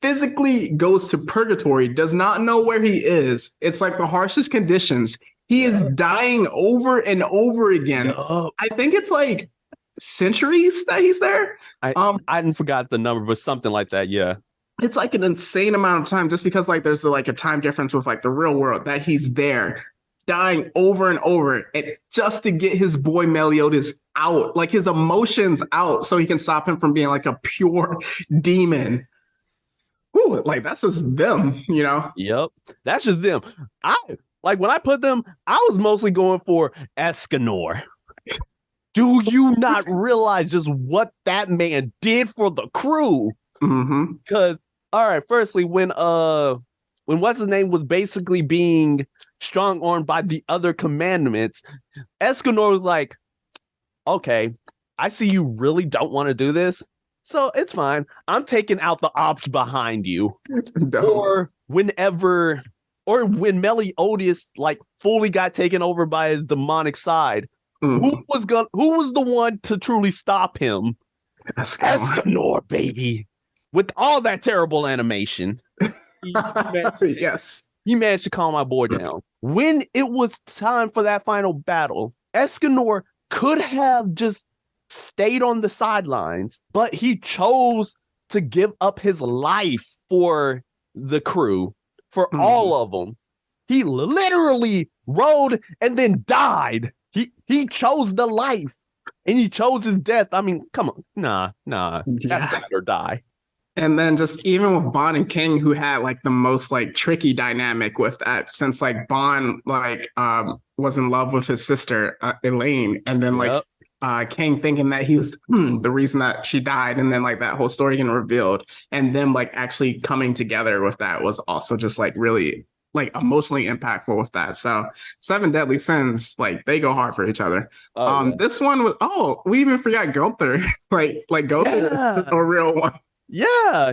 physically goes to purgatory, does not know where he is. It's like the harshest conditions. He is dying over and over again. I think it's like centuries that he's there. I didn't forgot the number, but something like that. Yeah. It's like an insane amount of time just because like there's like a time difference with like the real world that he's there dying over and over and just to get his boy Meliodas out, like his emotions out so he can stop him from being like a pure demon. Ooh, like that's just them, Yep. That's just them. When I put them, I was mostly going for Escanor. Do you not realize just what that man did for the crew? Because, all right, firstly, when what's his name was basically being strong-armed by the other commandments, Escanor was like, okay, I see you really don't want to do this, so it's fine. I'm taking out the ops behind you. No. Or when Meliodas like fully got taken over by his demonic side, who was the one to truly stop him? Escanor, baby. With all that terrible animation. Yes. He managed to calm my boy down. When it was time for that final battle, Escanor could have just stayed on the sidelines, but he chose to give up his life for the crew, for all of them. He literally rode and then died. He chose the life and he chose his death. I mean, come on. Nah. That's ride or die. And then just even with Bon and King, who had like the most like tricky dynamic with that, since like Bon like was in love with his sister Elaine, and then like King thinking that he was the reason that she died, and then like that whole story getting revealed, and them like actually coming together with that was also just like really like emotionally impactful with that. So 7 deadly sins, like they go hard for each other. This one was we even forgot Gunther. like Gunther is a real one. Yeah.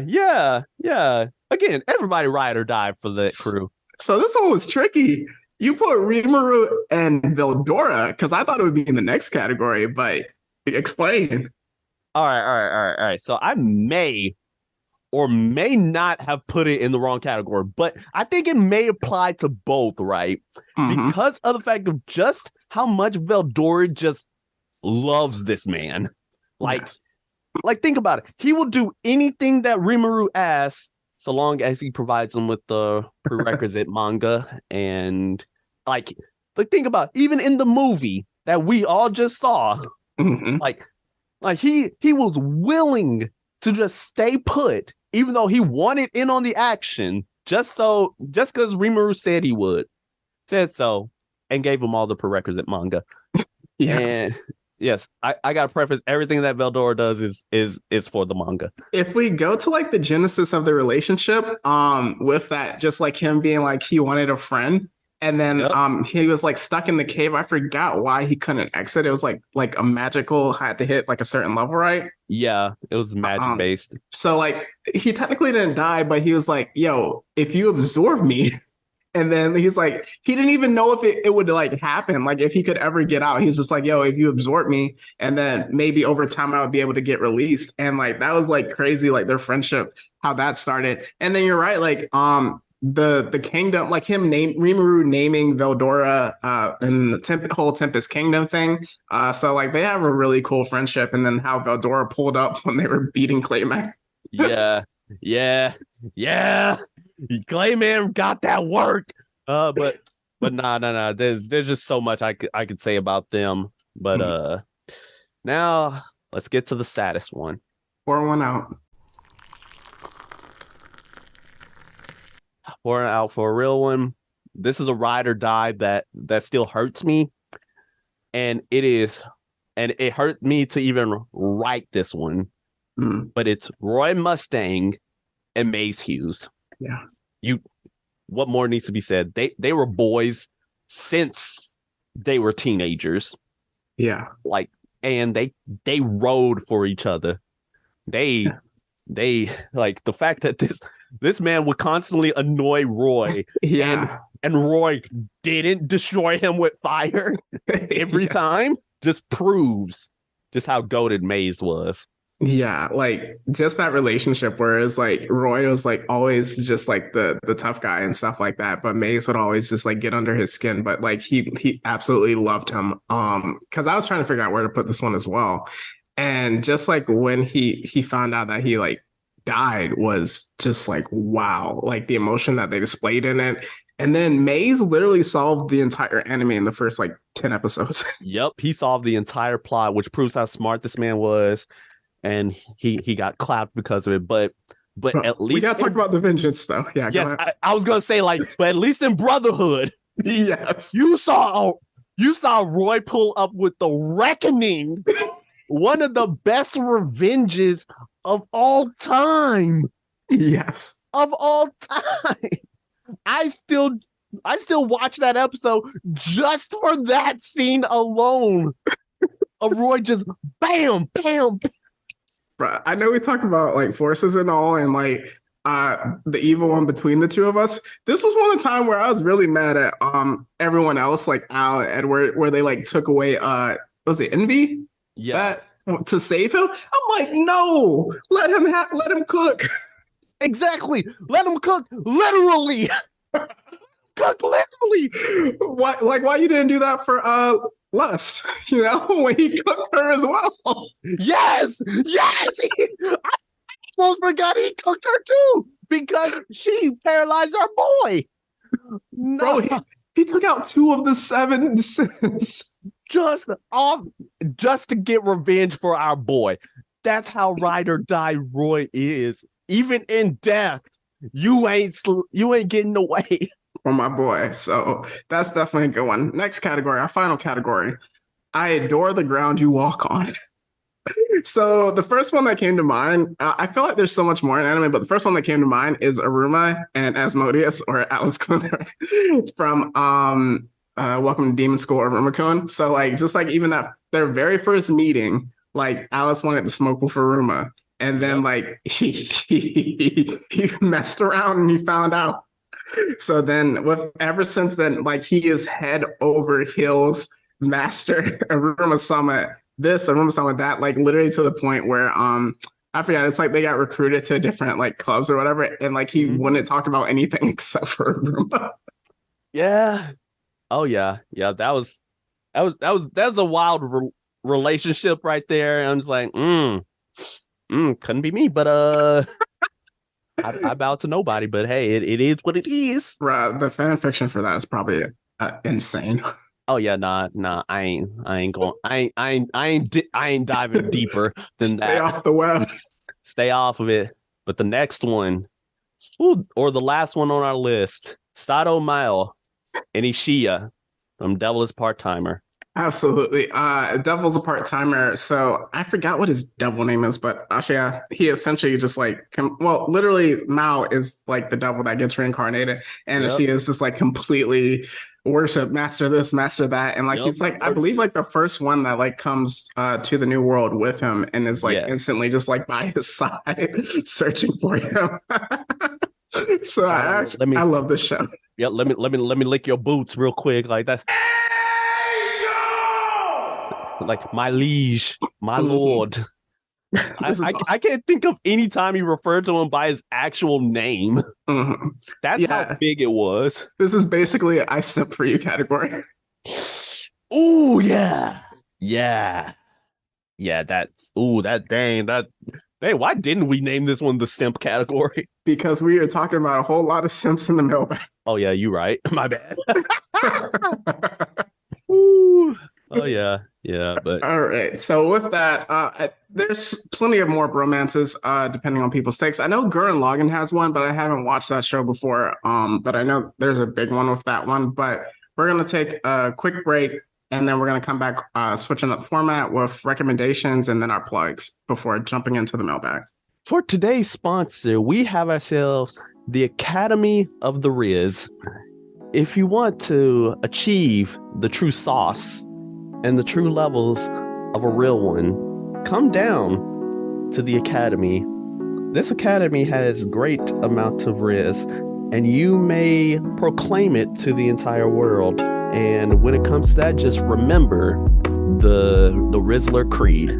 Again, everybody ride or die for the crew. So this one was tricky. You put Rimuru and Veldora because I thought it would be in the next category, but explain. All right. So I may or may not have put it in the wrong category, but I think it may apply to both, right? Because of the fact of just how much Veldora just loves this man. Like, think about it. He will do anything that Rimuru asks, so long as he provides him with the prerequisite manga. And like think about it. Even in the movie that we all just saw, like he was willing to just stay put, even though he wanted in on the action, just because Rimuru said he would, said so, and gave him all the prerequisite manga. And yes, I got to preface everything that Veldora does is for the manga. If we go to like the genesis of the relationship, with that, just like him being like he wanted a friend, and then he was like stuck in the cave. I forgot why he couldn't exit. It was like a magical had to hit like a certain level, right? Yeah, it was magic based. So like he technically didn't die, but he was like, "Yo, if you absorb me." And then he's like, he didn't even know if it would like happen, like if he could ever get out. He was just like, yo, if you absorb me, and then maybe over time I would be able to get released. And like that was like crazy, like their friendship, how that started. And then you're right, like the kingdom, like him Rimuru naming Veldora and the whole Tempest Kingdom thing. So like they have a really cool friendship, and then how Veldora pulled up when they were beating Clayman. Yeah, yeah, yeah. Clayman got that work. But nah. There's just so much I could say about them. But now let's get to the saddest one. Pour one out. Pouring out for a real one. This is a ride or die that still hurts me, and it hurt me to even write this one. But it's Roy Mustang and Maze Hughes. Yeah. What more needs to be said? They were boys since they were teenagers. Yeah. Like, and they rode for each other. They like the fact that this man would constantly annoy Roy. Yeah. And Roy didn't destroy him with fire every time just proves just how goated Maze was. Yeah, like just that relationship where it's like Roy was like always just like the tough guy and stuff like that, but Maze would always just like get under his skin. But like he absolutely loved him. Because I was trying to figure out where to put this one as well. And just like when he found out that he like died was just like wow, like the emotion that they displayed in it. And then Maze literally solved the entire anime in the first like 10 episodes. Yep, he solved the entire plot, which proves how smart this man was. And he got clapped because of it, but at least we gotta talk about the vengeance though. Yeah, yes, I was gonna say like, but at least in Brotherhood, yes, you saw Roy pull up with the Reckoning, one of the best revenges of all time. Yes, of all time. I still watch that episode just for that scene alone of Roy just bam, bam. Bruh, I know we talk about like forces and all, and like the evil one between the two of us. This was one of the time where I was really mad at everyone else, like Al and Edward, where they like took away was it Envy? Yeah. To save him. I'm like, no, let him cook. Exactly. Let him cook literally. Cook literally. Why you didn't do that for Lust, when he cooked her as well. Yes. I almost forgot he cooked her too because she paralyzed our boy. No. Bro, he took out 2 of the 7 sins. Just to get revenge for our boy. That's how ride or die Roy is. Even in death, you ain't getting away. For my boy. So that's definitely a good one. Next category, our final category. I adore the ground you walk on. So the first one that came to mind, I feel like there's so much more in anime, but the first one that came to mind is Aruma and Asmodeus, or Alice Cooner from Welcome to Demon School, Aruma-kun. So like just like even that their very first meeting, like Alice wanted to smoke with Aruma, and then like he messed around and he found out. So then ever since then, like he is head over heels master Aruma-sama this, Aruma-sama that, like literally to the point where I forget, it's like they got recruited to different like clubs or whatever, and like he wouldn't talk about anything except for Aruma. Yeah. Oh yeah. Yeah, that was a wild relationship right there. And I'm just like, couldn't be me, but I bow to nobody, but hey, it is what it is. Right, the fan fiction for that is probably insane. Oh yeah, nah, I ain't diving deeper than Stay that. Stay off the web. Stay off of it. But the next one, or the last one on our list, Sato Mile and Ishiya from Devil is Part-Timer. Absolutely. Devil's a part-timer. So I forgot what his devil name is, but actually, he essentially just like, literally Mao is like the devil that gets reincarnated. And she is just like completely worship, master this, master that. And like, he's like, I believe like the first one that like comes to the new world with him and is like instantly just like by his side searching for him. So Let me I love this show. yeah, let me lick your boots real quick. Like that's like my liege, my Mhm. lord. This is I can't think of any time he referred to him by his actual name. mhm. That's how Yeah, big it was. this is basically a I simp for you category. Oh yeah. Yeah. Yeah, that's that dang that hey, why didn't we name this one the simp category? Because we are talking about a whole lot of simps in the mailbag. Oh yeah, you right. My bad. Ooh. Oh yeah. Yeah, but All right. So with that, there's plenty of more bromances, depending on people's takes. I know Gurren Lagann has one, but I haven't watched that show before. But I know there's a big one with that one. But we're gonna take a quick break, and then we're gonna come back, switching up format with recommendations and then our plugs before jumping into the mailbag. for today's sponsor, we have ourselves the Academy of the Rizz. If you want to achieve the true sauce and the true levels of a real one, come down to the Academy. This Academy has great amounts of Rizz, and you may proclaim it to the entire world. And when it comes to that, just remember the Rizzler Creed.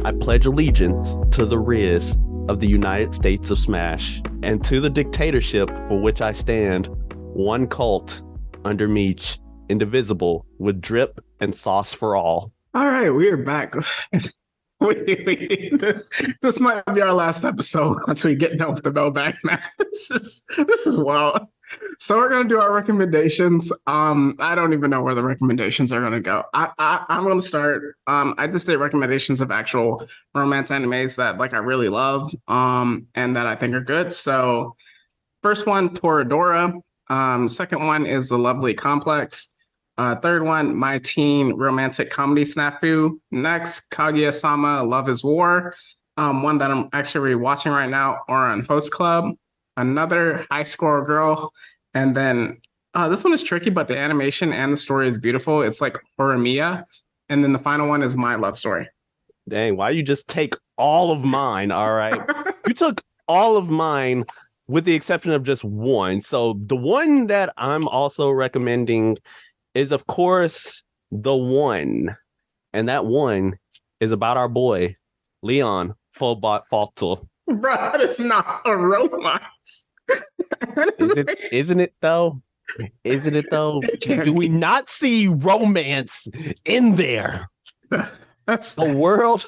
I pledge allegiance to the Rizz of the United States of Smash, and to the dictatorship for which I stand, one cult under Meech, indivisible, with drip and sauce for all. All right, we are back. This might be our last episode once we get done with the mailbag, man. This is wild. So we're gonna do our recommendations. I don't even know where the recommendations are gonna go. I'm gonna start. I just did recommendations of actual romance animes that like I really love, and that I think are good. So first one, Toradora. Second one is The Lovely Complex. Third one, My Teen Romantic Comedy Snafu. Next, Kaguya-sama Love is War. One that I'm actually rewatching right now, or on Host Club. Another, High Score Girl. And then this one is tricky, but the animation and the story is beautiful. It's like Horimiya. And then the final one is My Love Story. Dang, why you just take all of mine? All right. You took all of mine with the exception of just one. So the one that I'm also recommending is, of course, The One. And that one is about our boy, Leon Phobot Faltel. Bro, that is not a romance. Isn't it though? Isn't it though? Do we not see romance in there? That's The fair. world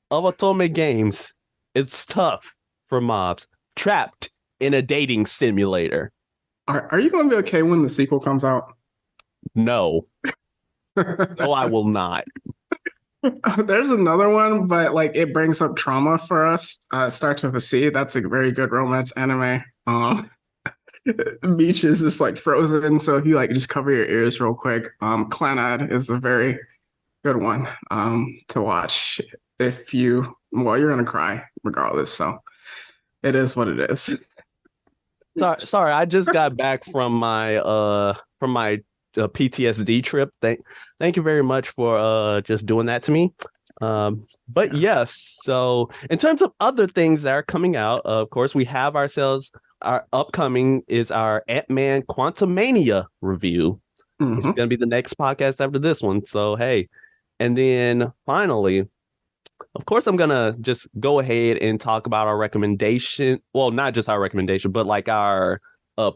of Otome games is tough for mobs trapped in a dating simulator. Are you going to be okay when the sequel comes out? No, no, I will not. There's another one, but like it brings up trauma for us. Starts with a C. That's a very good romance anime. Beach is just like frozen, so if you like just cover your ears real quick. Clannad is a very good one to watch. If you you're gonna cry regardless, so it is what it is. Sorry, I just got back from my PTSD trip. Thank you very much for just doing that to me. But yes, so in terms of other things that are coming out, of course, we have ourselves, our upcoming is our Ant-Man Quantumania review, which is Mhm. going to be the next podcast after this one. So, hey, and then finally, of course, I'm going to just go ahead and talk about our recommendation. Well, not just our recommendation, but like our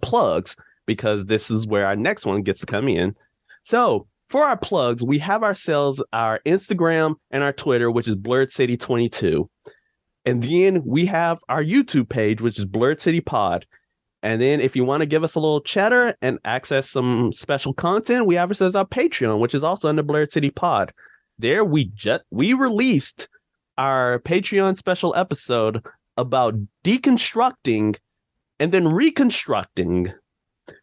plugs, because this is where our next one gets to come in. So, for our plugs, we have ourselves our Instagram and our Twitter, which is Blerd City 22. And then we have our YouTube page, which is Blerd City Pod. And then if you want to give us a little chatter and access some special content, we have ourselves our Patreon, which is also under Blerd City Pod. There we released our Patreon special episode about deconstructing and then reconstructing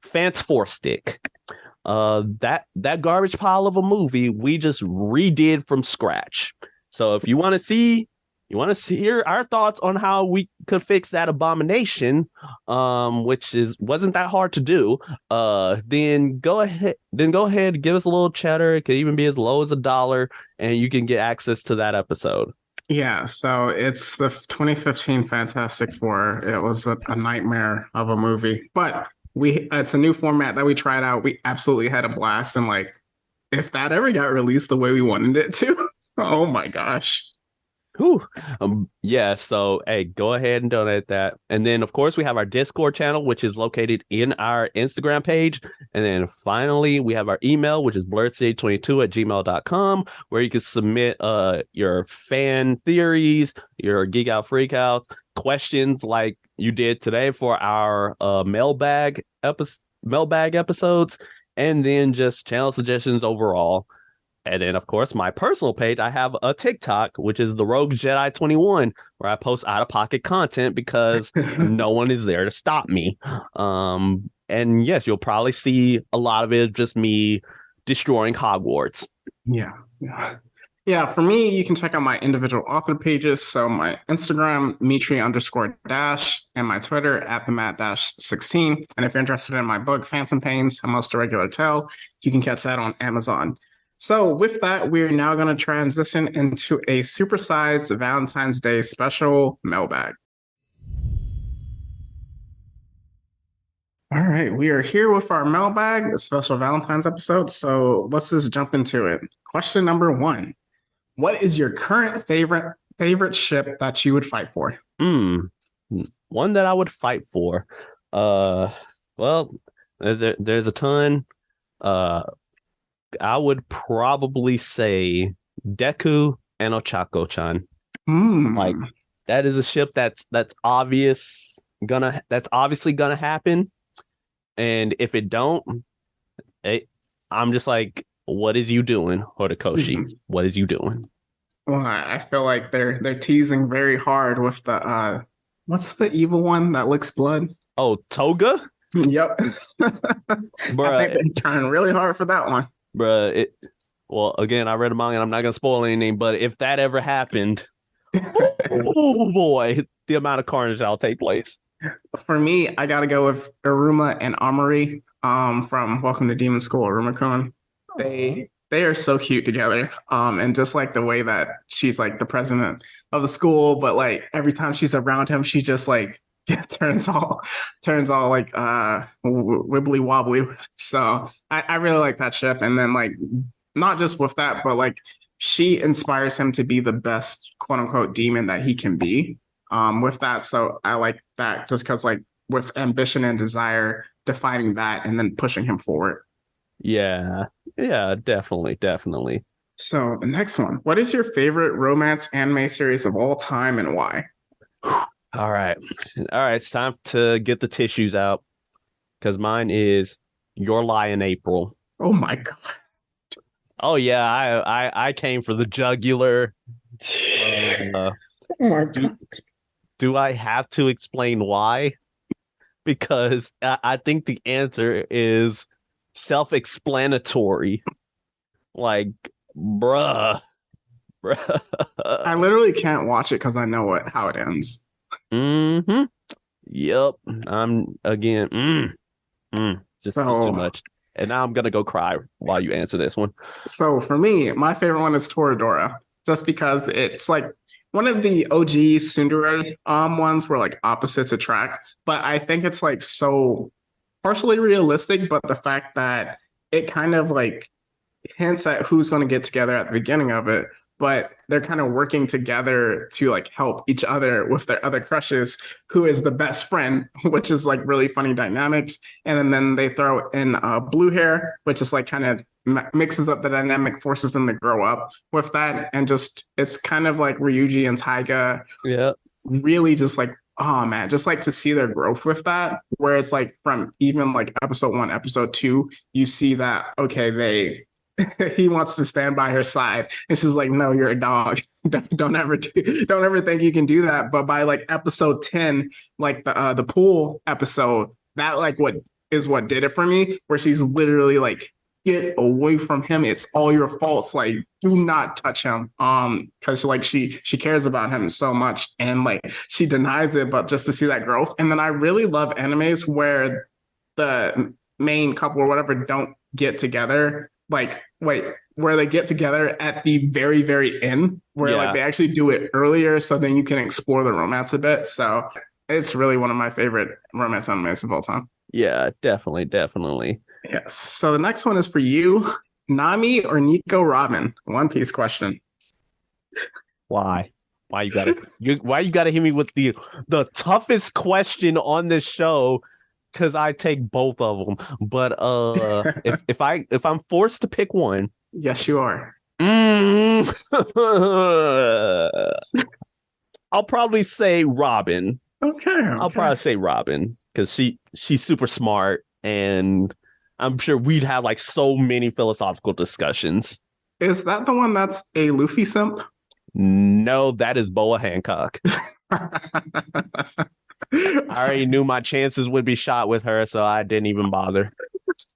Fance 4 Stick. That garbage pile of a movie we just redid from scratch. So if you want to hear our thoughts on how we could fix that abomination, which wasn't that hard to do, then go ahead, give us a little chatter. It could even be as low as $1, and you can get access to that episode. Yeah, so it's the 2015 Fantastic Four. It was a nightmare of a movie, but we it's a new format that we tried out. We absolutely had a blast, and like if that ever got released the way we wanted it to, oh my gosh. Whew. Yeah, so hey, go ahead and donate that. And then of course we have our Discord channel, which is located in our Instagram page. And then finally we have our email, which is blurredcity22@gmail.com, where you can submit your fan theories, your geek out freak outs, questions like you did today for our mailbag episodes, and then just channel suggestions overall. And then, of course, my personal page, I have a TikTok, which is the Rogue Jedi 21, where I post out of pocket content because no one is there to stop me. And yes, you'll probably see a lot of it just me destroying Hogwarts. Yeah, yeah. Yeah, for me, you can check out my individual author pages. So my Instagram, Mitri_dash, and my Twitter at the Matt-16. And if you're interested in my book, Phantom Pains, A Most Irregular Tale, you can catch that on Amazon. So with that, we're now going to transition into a supersized Valentine's Day special mailbag. All right, we are here with our mailbag, a special Valentine's episode. So let's just jump into it. Question number one. What is your current favorite ship that you would fight for? One that I would fight for. Well, there's a ton. I would probably say Deku and Ochako-chan. Like that is a ship that's obviously gonna happen. And if it don't, I'm just like, what is you doing, Horikoshi? What is you doing? Well, I feel like they're teasing very hard with the what's the evil one that licks blood? Oh, Toga? Yep. Bruh, I think they're trying really hard for that one. Bruh, well, again, I read a manga and I'm not gonna spoil anything, but if that ever happened, oh boy, the amount of carnage that'll take place. For me, I gotta go with Iruma and Amari from Welcome to Demon School, Iruma-kun. They are so cute together. And just like the way that she's like the president of the school, but like every time she's around him, she just like turns all like wibbly wobbly. So I really like that ship. And then like not just with that, but like she inspires him to be the best quote unquote demon that he can be. With that. So I like that just because like with ambition and desire, defining that and then pushing him forward. Yeah, definitely. So the next one, what is your favorite romance anime series of all time and why? All right, it's time to get the tissues out because mine is Your Lie in April. Oh my god. Oh yeah, I came for the jugular. Oh my god. Do I have to explain why? Because I think the answer is self-explanatory. Like, bruh. I literally can't watch it because I know how it ends. Mm-hmm. Yep. I'm again. This is too much. And now I'm gonna go cry while you answer this one. So for me, my favorite one is Toradora, just because it's like one of the OG tsundere ones where like opposites attract, but I think it's like so partially realistic, but the fact that it kind of like hints at who's going to get together at the beginning of it, but they're kind of working together to like help each other with their other crushes, who is the best friend, which is like really funny dynamics. And then they throw in blue hair, which is like kind of mixes up the dynamic, forces them to grow up with that. And just it's kind of like Ryuji and Taiga. Yeah. Really just like, oh man, just like to see their growth with that. Where it's like from even like episode 1, episode 2, you see that, okay, he wants to stand by her side. And she's like, no, you're a dog. don't ever think you can do that. But by like episode 10, like the pool episode, that like what did it for me, where she's literally like, get away from him. It's all your faults. Like, do not touch him. Because like she cares about him so much. And like she denies it, but just to see that growth. And then I really love animes where the main couple or whatever don't get together like Wait, where they get together at the very, very end, where like Yeah, they actually do it earlier, so then you can explore the romance a bit. So it's really one of my favorite romance animes of all time. yeah, definitely, definitely. Yes. So the next one is for you, Nami or Nico Robin? One Piece question. Why? Why you gotta hit me with the toughest question on this show? Because I take both of them. But if I'm forced to pick one, Yes, you are. mm, I'll probably say Robin. Okay, I'll okay. probably say Robin because she's super smart and I'm sure we'd have like so many philosophical discussions. Is that the one that's a Luffy simp? No, that is Boa Hancock. I already knew my chances would be shot with her, so I didn't even bother.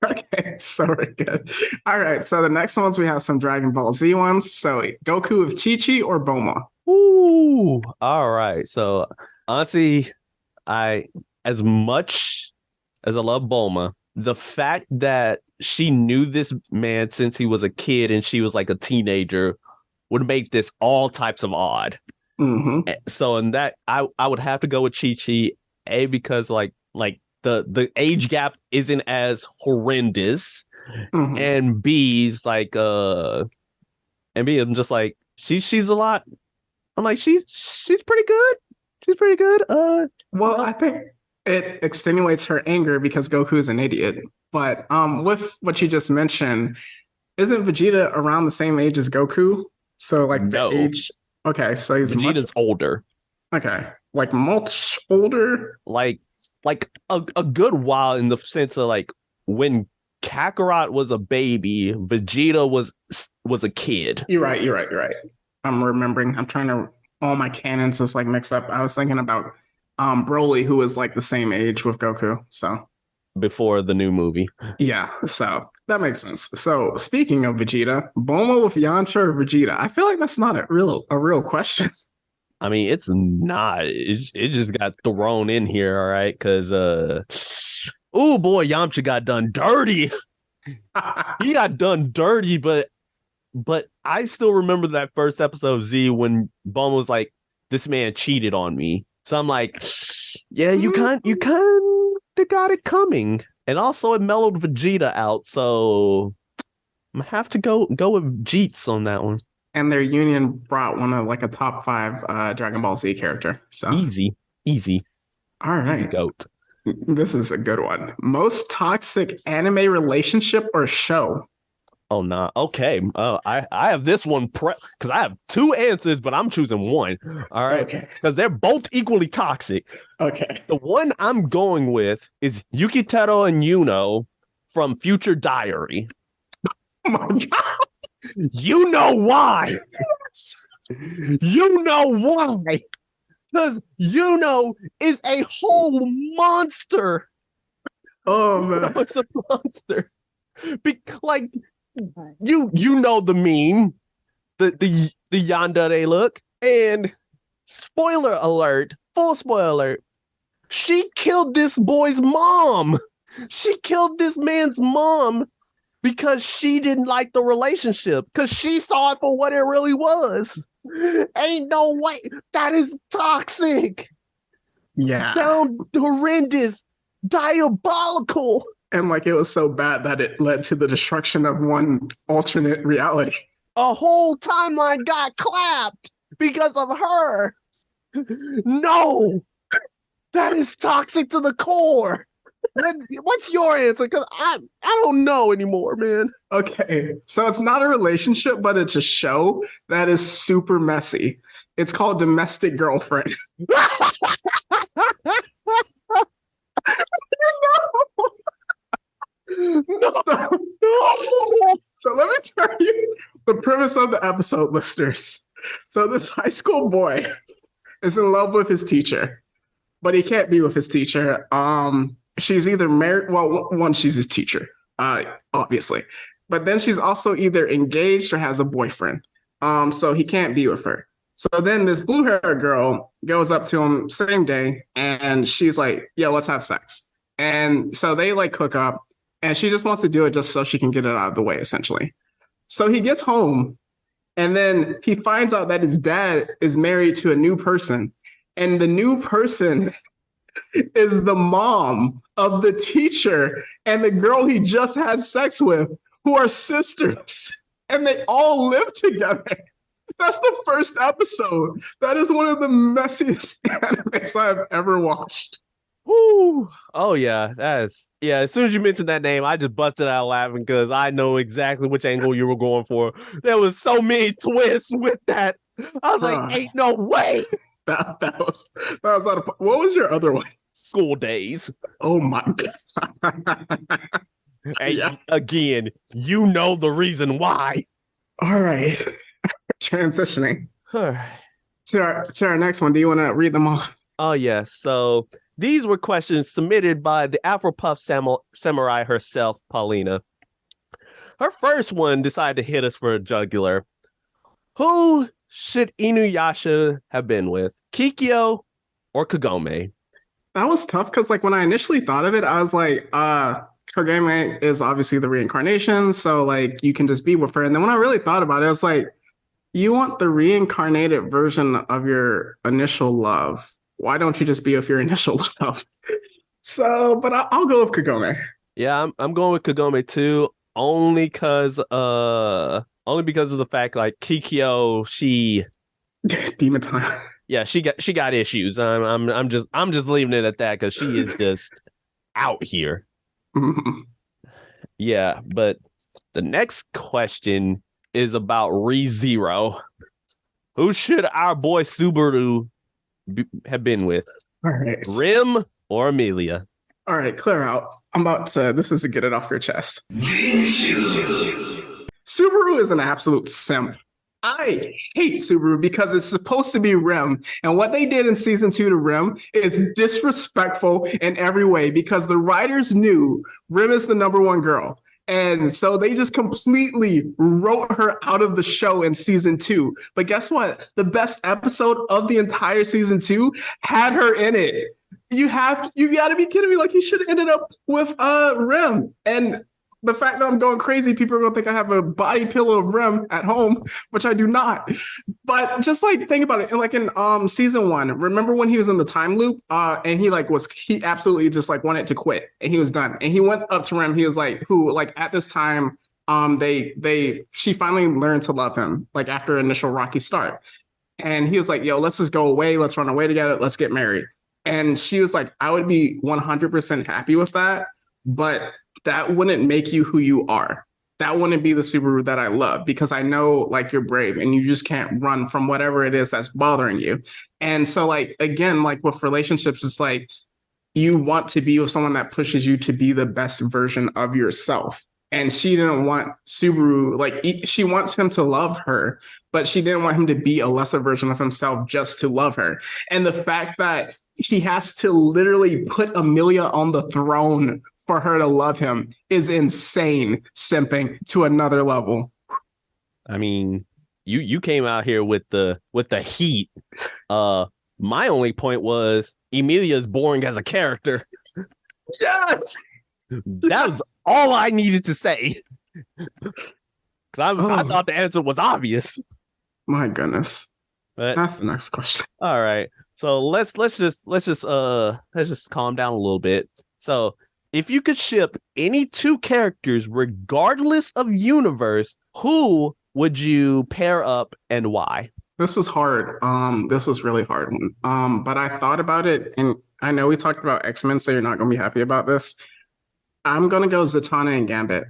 Okay, so very good. All right, so the next ones we have some Dragon Ball Z ones. So Goku with Chi Chi or Boma? Ooh, all right. So honestly, I as much as I love Bulma, the fact that she knew this man since he was a kid and she was like a teenager would make this all types of odd. Mm-hmm. So in that I would have to go with Chi Chi, A, because like the age gap isn't as horrendous, Mm-hmm. and B's like and B, I'm just like she's a lot. I'm like she's pretty good. She's pretty good. Well, No, I think it extenuates her anger because Goku is an idiot. But with what you just mentioned, isn't Vegeta around the same age as Goku? So like the no. age. Okay, so he's much Vegeta's older. okay, like much older. Like a good while in the sense of like when Kakarot was a baby, Vegeta was a kid. You're right. You're right. You're right. I'm remembering. I'm trying to. All my canons just like mixed up. I was thinking about Broly, who was like the same age with Goku. So Before the new movie. yeah, so that makes sense. So speaking of Vegeta, Bulma with Yamcha or Vegeta? I feel like that's not a real question. I mean, it's not. It just got thrown in here, all right? Because oh boy, Yamcha got done dirty. He got done dirty, but I still remember that first episode of Z when Bum was like, "This man cheated on me." So I'm like, "Yeah, you kind of got it coming." And also, it mellowed Vegeta out, so I'm gonna have to go with Jeets on that one. And their union brought one of like a top five Dragon Ball Z character. So Easy, easy, all easy right, goat. this is a good one. Most toxic anime relationship or show? Oh nah. Okay. I have this one because I have two answers, but I'm choosing one. All right. Okay, Because they're both equally toxic. okay. The one I'm going with is Yukitaro and Yuno from Future Diary. Oh my god. You know why? Yes. You know why? Because Yuno is a whole monster. Oh Yuno man. is a monster. Like you know the meme, the yandere look, and spoiler alert, full spoiler alert, she killed this boy's mom. She killed this man's mom because she didn't like the relationship, because she saw it for what it really was. Ain't no way. That is toxic. Yeah. Down horrendous, diabolical. And like it was so bad that it led to the destruction of one alternate reality. A whole timeline got clapped because of her. No, that is toxic to the core. What's your answer? Because I don't know anymore, man. Okay, so it's not a relationship, but it's a show that is super messy. It's called Domestic Girlfriend. No, So, no. so let me tell you the premise of the episode, listeners. So this high school boy is in love with his teacher, but he can't be with his teacher. She's either married. Well, one, she's his teacher, obviously, but then she's also either engaged or has a boyfriend. So he can't be with her. So then this blue haired girl goes up to him same day, and she's like, "Yeah, let's have sex." And so they like hook up, and she just wants to do it just so she can get it out of the way, essentially. So he gets home and then he finds out that his dad is married to a new person. And the new person is the mom of the teacher and the girl he just had sex with, who are sisters. And they all live together. That's the first episode. That is one of the messiest animes I've ever watched. Woo! Oh yeah, yeah. As soon as you mentioned that name, I just busted out laughing because I know exactly which angle you were going for. There was so many twists with that. I was like, ain't no way. That was out of. What was your other one? School days. Oh my god. And yeah. Again, you know the reason why. All right. Transitioning. All right. To our next one. Do you want to read them off? Oh yes. So these were questions submitted by the Afro Puff Samurai herself, Paulina. Her first one decided to hit us for a jugular. Who should Inuyasha have been with? Kikyo or Kagome? That was tough because like when I initially thought of it, I was like, Kagome is obviously the reincarnation, so like you can just be with her. And then when I really thought about it, I was like, you want the reincarnated version of your initial love. Why don't you just be with your initial love? So, but I'll go with Kagome. Yeah, I'm going with Kagome too, only because of the fact like Kikyo, she Demon time. Yeah, she got issues. I'm just leaving it at that because she is just out here. Mm-hmm. Yeah, but the next question is about ReZero. Who should our boy Subaru have been with? All right. Rim or Amelia? All right, clear out. I'm about to, this is to get it off your chest. Subaru is an absolute simp. I hate Subaru because it's supposed to be Rim. And what they did in season 2 to Rim is disrespectful in every way because the writers knew Rim is the #1 girl. And so they just completely wrote her out of the show in season 2. But guess what? The best episode of the entire season 2 had her in it. You gotta be kidding me. Like he should have ended up with Rim. And the fact that I'm going crazy, people are gonna think I have a body pillow of Rim at home, which I do not. But just like think about it, like in season 1, remember when he was in the time loop, and he absolutely just like wanted to quit, and he was done, and he went up to Rim. He was like, who like at this time, she finally learned to love him, like after initial rocky start, and he was like, yo, let's just go away, let's run away together, let's get married. And she was like, I would be 100% happy with that, but that wouldn't make you who you are. That wouldn't be the Subaru that I love because I know like you're brave and you just can't run from whatever it is that's bothering you. And so like, again, like with relationships, it's like you want to be with someone that pushes you to be the best version of yourself. And she didn't want Subaru, like she wants him to love her, but she didn't want him to be a lesser version of himself just to love her. And the fact that he has to literally put Amelia on the throne for her to love him is insane, simping to another level. I mean, you came out here with the heat. My only point was Emilia's boring as a character. Yes! That was all I needed to say. I thought the answer was obvious. My goodness. But that's the next question. All right. So let's just calm down a little bit. So if you could ship any 2 characters, regardless of universe, who would you pair up and why? This was hard. This was really hard. But I thought about it, and I know we talked about X-Men, so you're not going to be happy about this. I'm going to go Zatanna and Gambit.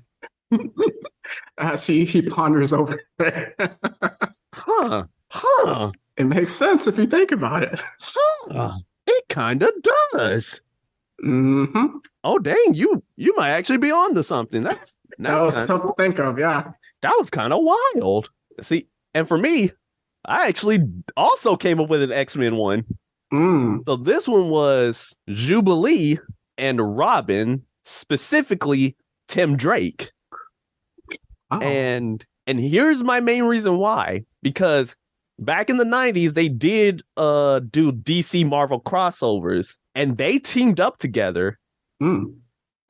He ponders over it. It makes sense if you think about it. It kind of does. Mm-hmm. Oh dang, you might actually be on to something. That was tough to think of, yeah. That was kind of wild. See, and for me, I actually also came up with an X-Men one. So this one was Jubilee and Robin, specifically Tim Drake. Oh. And here's my main reason why. Because back in the 90s, they did do DC Marvel crossovers, and they teamed up together, and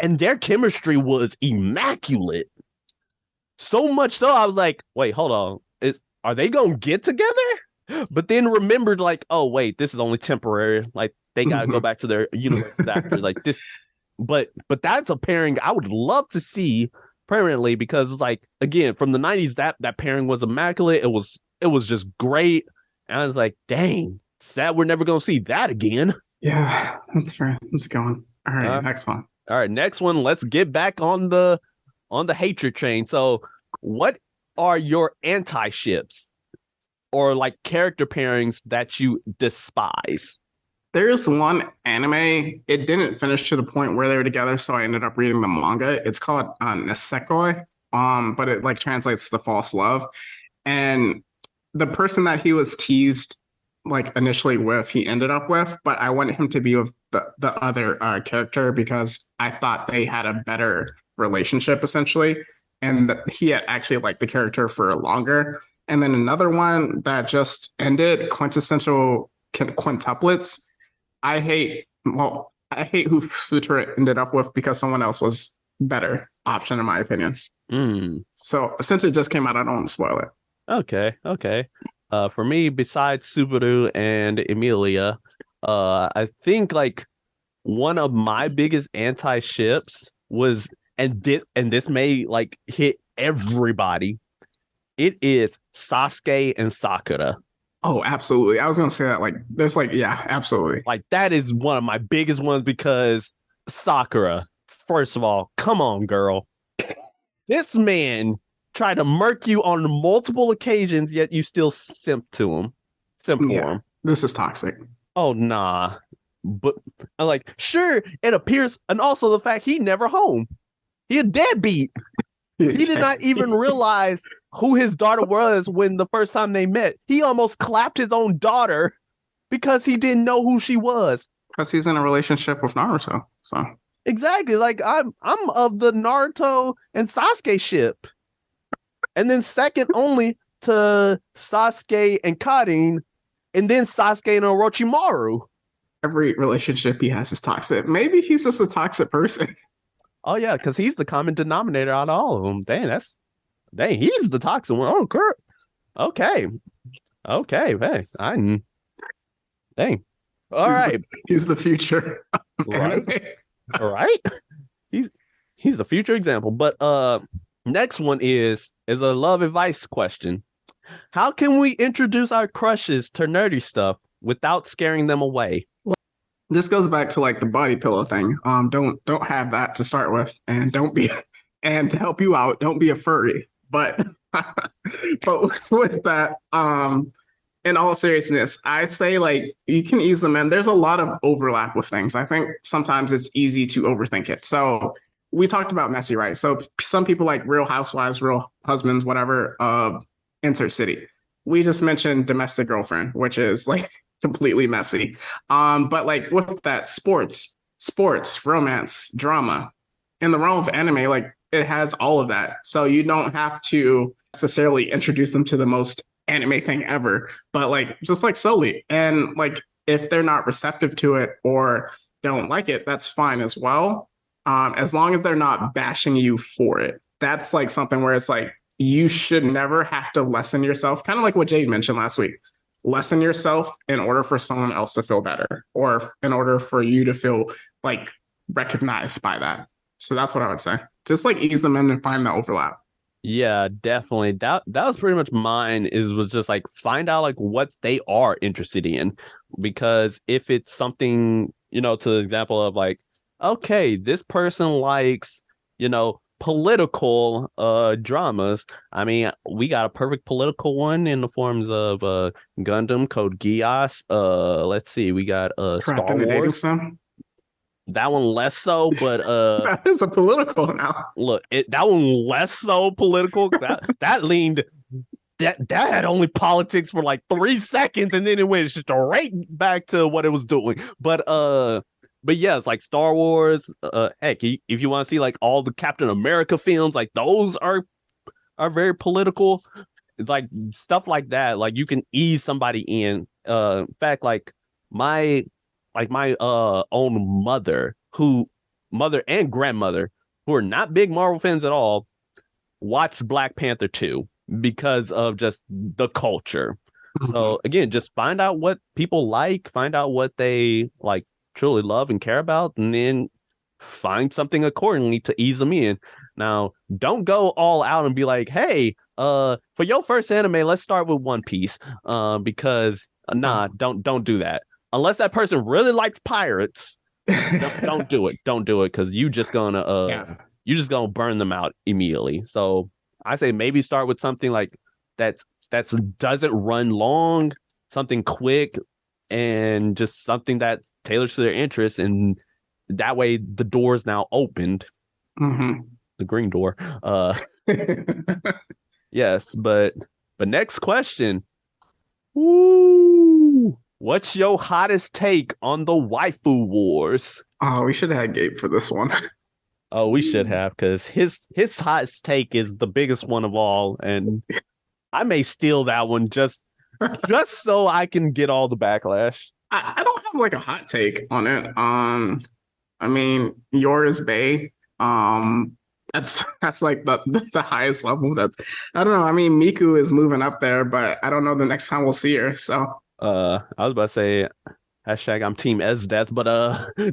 their chemistry was immaculate. So much so, I was like, wait, hold on. Are they gonna get together? But then remembered, like, oh wait, this is only temporary. Like they gotta go Mhm. back to their universes after. Like this, but that's a pairing I would love to see permanently because like again from the '90s that pairing was immaculate. It was just great, and I was like, dang, sad we're never gonna see that again. Yeah, that's fair. Let's go on. All right, Uh, next one. all right, next one. Let's get back on the hatred train. So, what are your anti ships or like character pairings that you despise? There's one anime. It didn't finish to the point where they were together, so I ended up reading the manga. It's called Nisekoi. But it like translates to false love. And the person that he was teased like initially with, he ended up with, but I wanted him to be with the other character because I thought they had a better relationship essentially, and that he had actually liked the character for longer. And then another one that just ended, quintessential quintuplets. I hate who Futura ended up with because someone else was better option in my opinion. Mm, So since it just came out, I don't want to spoil it. okay, okay. For me, besides Subaru and Emilia, I think like one of my biggest anti ships was, and this may like hit everybody. It is Sasuke and Sakura. Oh, absolutely. I was gonna say that. Like, there's like, yeah, absolutely. Like that is one of my biggest ones because Sakura, first of all, come on, girl. This man tried to murk you on multiple occasions, yet you still simp to him. Simp for Yeah, him. this is toxic. Oh nah. But I'm like, sure, it appears, and also the fact he never home. He a deadbeat. He did not even realize who his daughter was when the first time they met. He almost clapped his own daughter because he didn't know who she was. Because he's in a relationship with Naruto. So Exactly. Like I'm of the Naruto and Sasuke ship. And then second only to Sasuke and Karin, and then Sasuke and Orochimaru. every relationship he has is toxic. Maybe he's just a toxic person. Oh yeah, because he's the common denominator out of all of them. Dang, he's the toxic one. Oh, Kurt. Okay. Okay, hey, dang. All He's right. he's the future. Right. Anime. All right. He's he's a future example. But next one is a love advice question. How can we introduce our crushes to nerdy stuff without scaring them away? This goes back to like the body pillow thing. Don't have that to start with, and don't be, and to help you out, don't be a furry. But but with that, in all seriousness, I say like you can ease them in. There's a lot of overlap with things. I think sometimes it's easy to overthink it. So we talked about messy, right? So some people like Real Housewives, Real Husbands, whatever. Insert city. We just mentioned Domestic Girlfriend, which is like completely messy. But like with that, sports, romance, drama. In the realm of anime, like it has all of that. So you don't have to necessarily introduce them to the most anime thing ever, but like just like slowly. And like if they're not receptive to it or don't like it, that's fine as well. As long as they're not bashing you for it. That's like something where it's like you should never have to lessen yourself, kind of like what Jade mentioned last week. Lessen yourself in order for someone else to feel better or in order for you to feel like recognized by that. So that's what I would say. Just like ease them in and find the overlap. Yeah, definitely. That was pretty much mine was just like find out like what they are interested in. Because if it's something, to the example of like, okay, this person likes, political dramas. I mean, we got a perfect political one in the forms of Gundam Code Geass. Let's see, we got Trapped Star in a dating Wars. sim. That one less so, but That is a political now. look, that one less so political. That leaned that had only politics for like 3 seconds, and then it went straight back to what it was doing. But yeah, it's like Star Wars. Heck, if you want to see like all the Captain America films, like those are very political. Like stuff like that. Like you can ease somebody in. In fact, my own mother and grandmother who are not big Marvel fans at all, watch Black Panther 2 because of just the culture. Mhm. So again, just find out what people like, find out what they like truly love and care about, and then find something accordingly to ease them in. Now, don't go all out and be like, "Hey, for your first anime, let's start with One Piece." Because nah, Oh. don't do that. Unless that person really likes pirates, don't do it. Don't do it because Yeah. you just gonna burn them out immediately. So I say maybe start with something like that's doesn't run long, something quick, and just something that tailors to their interests, and that way the door is now opened, Hmm. the green door. Yes, but next question. Woo! What's your hottest take on the waifu wars? Oh, we should have had Gabe for this one. Oh, we should have, because his hottest take is the biggest one of all, and I may steal that one just so I can get all the backlash. I don't have like a hot take on it. I mean, yours Bay. That's like the highest level. That's I don't know. I mean, Miku is moving up there, but I don't know the next time we'll see her. So, I was about to say hashtag I'm team Death, but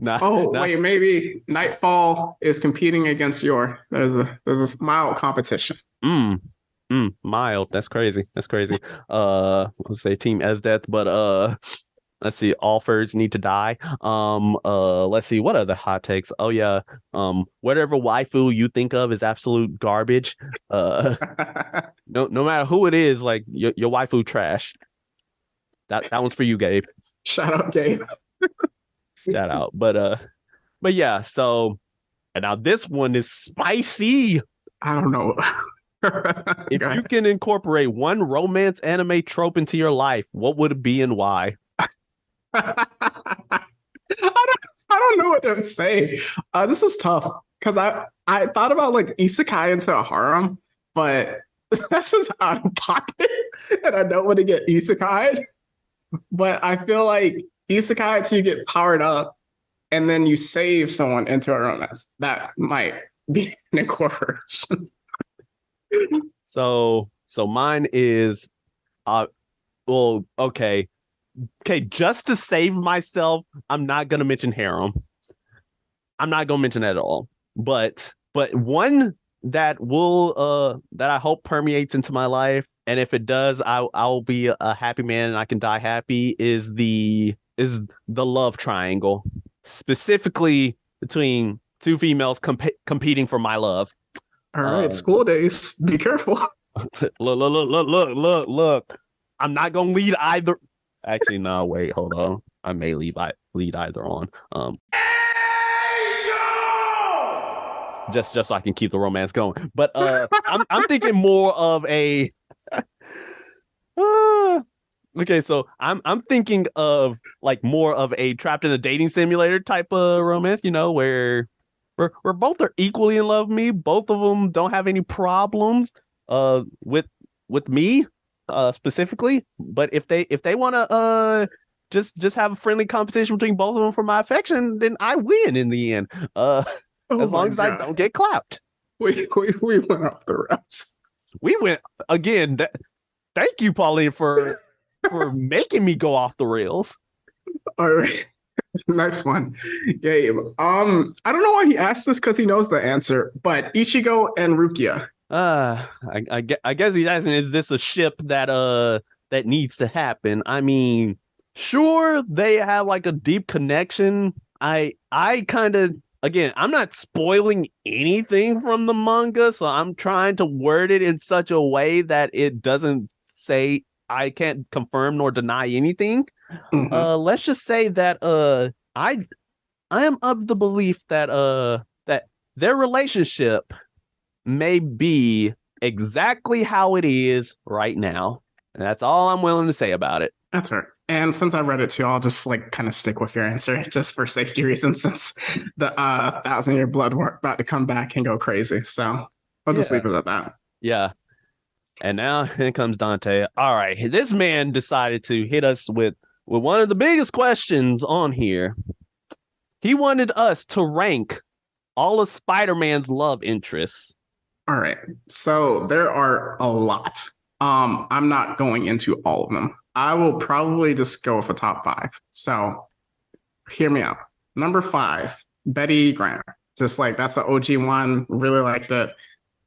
nah, oh nah. wait, maybe Nightfall is competing against your. There's a mild competition. Mm, mild. That's crazy. That's crazy. Let's say team Death, but let's see, all furs need to die. Let's see, what other hot takes? Oh yeah. Whatever waifu you think of is absolute garbage. Uh, no matter who it is, like your waifu trash. That one's for you, Gabe. Shout out, Gabe. Shout out. But yeah, so and now this one is spicy. I don't know. If Go you ahead. can incorporate one romance anime trope into your life, what would it be and why? I don't know what to say. This is tough because I thought about like isekai into a harem, but this is out of pocket, and I don't want to get isekai. But I feel like isekai till you get powered up, and then you save someone into a romance. That might be an incorporation. So mine is well, okay. Okay, just to save myself, I'm not gonna mention harem. I'm not gonna mention that at all. But one that I hope permeates into my life, and if it does, I'll be a happy man and I can die happy, is the love triangle, specifically between two females competing for my love. All right, Uh, school days. Be careful. look. I'm not gonna lead either. Actually, no, wait, hold on. I may lead either on. Just so I can keep the romance going. But I'm thinking more of a okay, so I'm thinking of like more of a trapped in a dating simulator type of romance, where both are equally in love with me. Both of them don't have any problems with me specifically. But if they want to just have a friendly competition between both of them for my affection, then I win in the end. Oh As my long as I god, don't get clapped. we went off the rails. We went again. Thank you, Pauline, for making me go off the rails. All right. Next one. Gabe. I don't know why he asked this because he knows the answer, but Ichigo and Rukia. I guess he's asking, is this a ship that needs to happen? I mean, sure, they have like a deep connection. I kind of again, I'm not spoiling anything from the manga, so I'm trying to word it in such a way that it doesn't say I can't confirm nor deny anything. Mhm. Let's just say that I am of the belief that their relationship may be exactly how it is right now. And that's all I'm willing to say about it. That's her. And since I read it too, I'll just like kind of stick with your answer just for safety reasons, since the 1,000 year blood work about to come back and go crazy. So I'll just Yeah. leave it at that. Yeah. And now here comes Dante. All right, this man decided to hit us with one of the biggest questions on here. He wanted us to rank all of Spider-Man's love interests. All right. So there are a lot. I'm not going into all of them. I will probably just go with a top five. So hear me out. Number five, Betty Grant. Just like that's an OG one. Really liked it.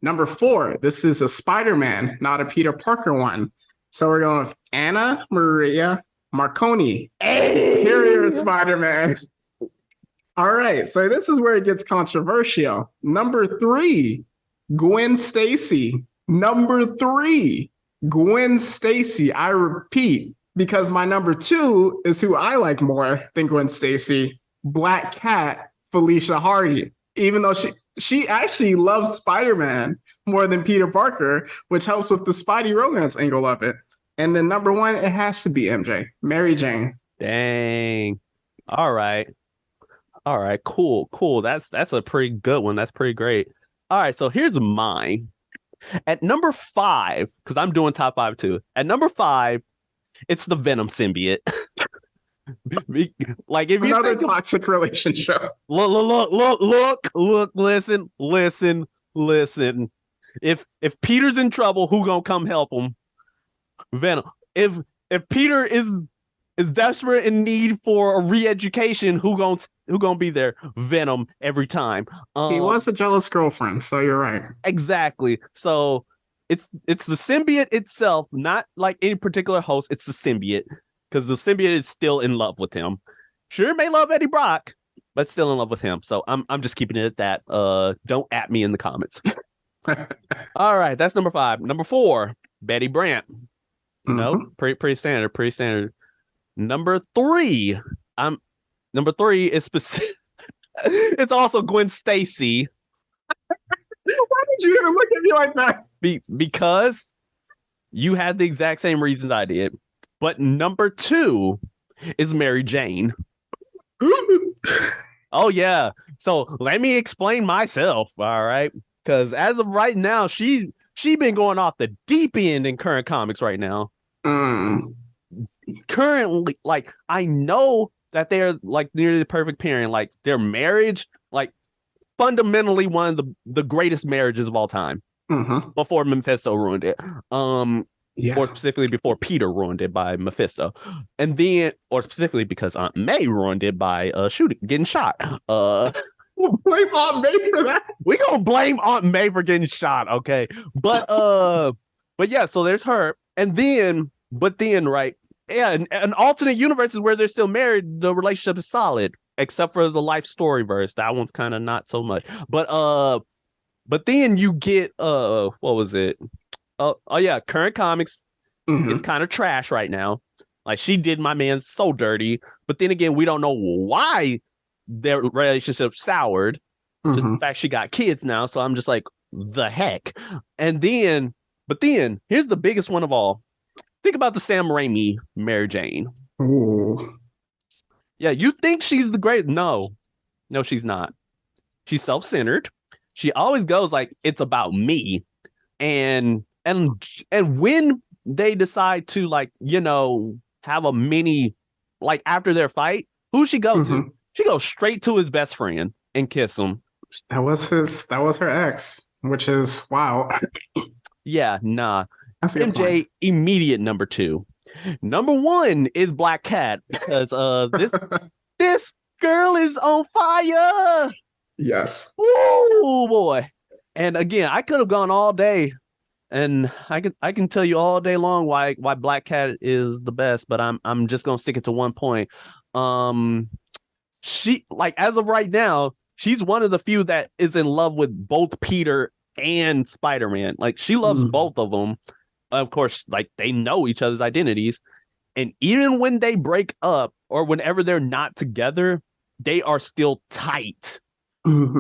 Number four, this is a Spider-Man, not a Peter Parker one. So we're going with Anna Maria Marconi, Superior Spider-Man. All right, so this is where it gets controversial. Number three, Gwen Stacy. Number three, Gwen Stacy. I repeat, because my number two is who I like more than Gwen Stacy, Black Cat, Felicia Hardy. Even though she actually loves Spider-Man more than Peter Parker, which helps with the Spidey romance angle of it. And then number one, it has to be MJ, Mary Jane. Dang. All right. Cool. That's a pretty good one. That's pretty great. All right, so here's mine. At number five, because I'm doing top five too. At number five, it's the Venom symbiote. Like if you another toxic relationship. Look, listen. If Peter's in trouble, who gonna come help him? Venom. If Peter is desperate in need for a re-education, who gonna be there? Venom every time. He was a jealous girlfriend, so you're right. Exactly. So it's the symbiote itself, not like any particular host. It's the symbiote, because the symbiote is still in love with him. Sure, may love Eddie Brock, but still in love with him. So I'm just keeping it at that. Don't at me in the comments. All right, that's number five. Number four, Betty Brant. You know, pretty standard. Number three is specific. It's also Gwen Stacy. Why did you even look at me like that? Because you had the exact same reasons I did. But number two is Mary Jane. Oh yeah. So let me explain myself. All right. Because as of right now, she been going off the deep end in current comics right now. Currently, like, I know that they're like nearly the perfect pairing. Like their marriage, like fundamentally one of the greatest marriages of all time. Before Mephisto ruined it. Or specifically before Peter ruined it by Mephisto. And then, or specifically because Aunt May ruined it by getting shot. We'll blame Aunt May for that. We gonna blame Aunt May for getting shot, okay? But yeah, so there's her. And then, right, yeah, an alternate universe is where they're still married, the relationship is solid, except for the life story verse. That one's kind of not so much. But then you get what was it? Oh yeah, current comics. It's kind of trash right now. Like, she did my man so dirty. But then again, we don't know why their relationship soured. Just the fact she got kids now. So I'm just like, the heck. But then here's the biggest one of all. Think about the Sam Raimi Mary Jane. Ooh. Yeah, you think she's the great? No, she's not. She's self-centered. She always goes like, it's about me. And when they decide to, like, you know, have a mini, like, after their fight, who she go to? She goes straight to his best friend and kiss him. That was her ex, which is wow. Yeah, nah. That's MJ, immediate number two. Number one is Black Cat, because this girl is on fire. Yes. Oh boy. And again, I could have gone all day, and I can tell you all day long why Black Cat is the best, but I'm just gonna stick it to one point. She, like, as of right now, she's one of the few that is in love with both Peter and Spider-Man. Like, she loves both of them. Of course, like, they know each other's identities, and even when they break up or whenever they're not together, they are still tight.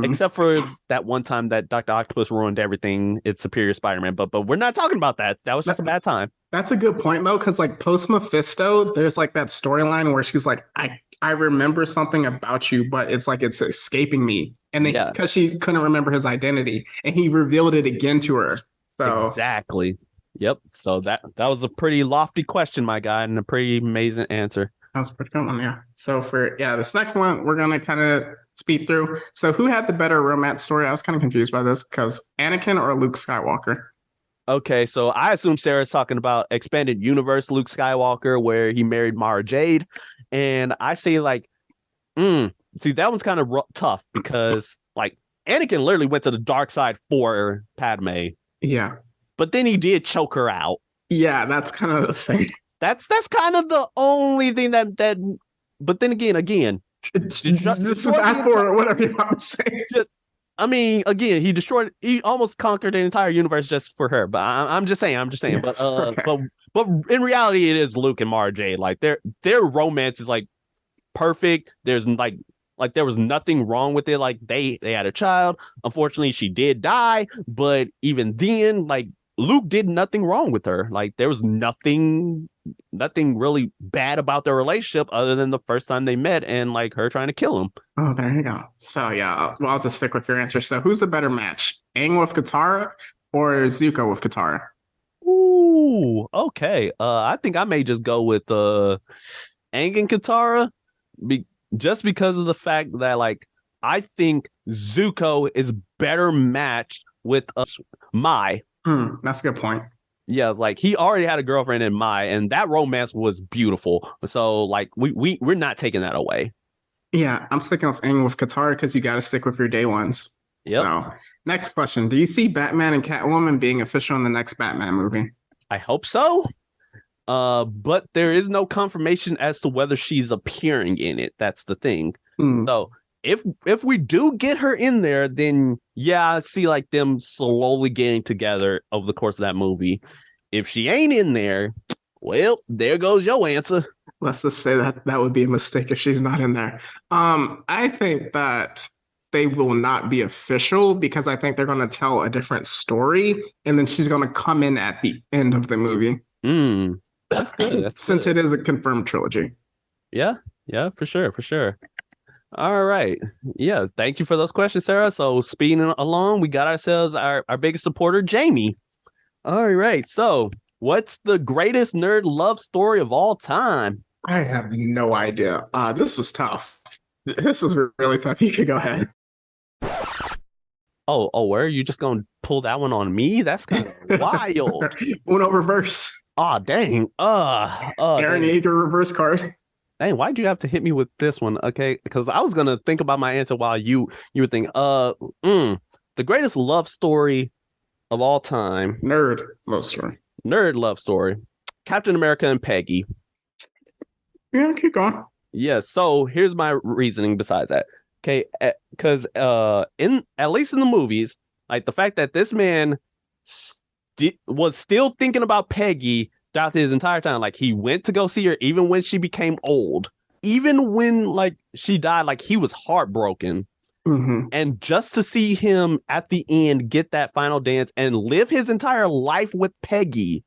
Except for that one time that Dr. Octopus ruined everything. It's Superior Spider-Man, but we're not talking about that. That was just a bad time. That's a good point, though, because like post Mephisto, there's like that storyline where she's like, I remember something about you, but it's like it's escaping me. And then because she couldn't remember his identity, and he revealed it again to her. So exactly. Yep. So that was a pretty lofty question, my guy, and a pretty amazing answer. That was a pretty good one, yeah. So for this next one, we're gonna kind of speed through. So who had the better romance story? I was kind of confused by this because Anakin or Luke Skywalker. Okay, so I assume Sarah's talking about expanded universe Luke Skywalker, where he married Mara Jade, and I say like, see that one's kind of tough because like Anakin literally went to the dark side for Padme, Yeah, but then he did choke her out. yeah, that's kind of the thing. That's kind of the only thing that. But then again, Just fast forward, whatever you want to say. just, I mean, again, he almost conquered the entire universe just for her. But I'm just saying. Yes, okay. But in reality, it is Luke and Mara Jade. Like their romance is like perfect. There's like there was nothing wrong with it. Like they had a child. Unfortunately, she did die. But even then, like Luke did nothing wrong with her. Like there was nothing really bad about their relationship other than the first time they met and like her trying to kill him. Oh, there you go. So yeah, well, I'll just stick with your answer. So who's the better match, Aang with Katara or Zuko with Katara? Ooh, okay. I think I may just go with Aang and Katara, be- just because of the fact that like I think Zuko is better matched with Mai. That's a good point. Yeah, like he already had a girlfriend in Mai, and that romance was beautiful. So like we're not taking that away. Yeah, I'm sticking with Aang with Katara because you got to stick with your day ones. Yep. So, next question: do you see Batman and Catwoman being official in the next Batman movie? I hope so. But there is no confirmation as to whether she's appearing in it. That's the thing. So if we do get her in there, then yeah, I see like them slowly getting together over the course of that movie. If she ain't in there, well, there goes your answer. Let's just say that would be a mistake if she's not in there. I think that they will not be official because I think they're going to tell a different story, and then she's going to come in at the end of the movie. That's good. Since it is a confirmed trilogy. Yeah, for sure. All right. Yeah, thank you for those questions, Sarah. So speeding along, we got ourselves our biggest supporter, Jamie. All right. So what's the greatest nerd love story of all time? I have no idea. This was tough. This was really tough. You could go ahead. Oh, where are you just gonna pull that one on me? That's kind of wild. Uno reverse. Oh, dang. Aaron Yeager reverse card. Dang, why'd you have to hit me with this one? Okay, because I was gonna think about my answer while you were thinking. The greatest love story of all time. Nerd love story. Nerd love story. Captain America and Peggy. Yeah, keep going. Yeah, so here's my reasoning besides that. Okay, because in at least in the movies, like the fact that this man was still thinking about Peggy throughout his entire time. Like he went to go see her even when she became old. Even when like she died, like he was heartbroken. And just to see him at the end get that final dance and live his entire life with Peggy,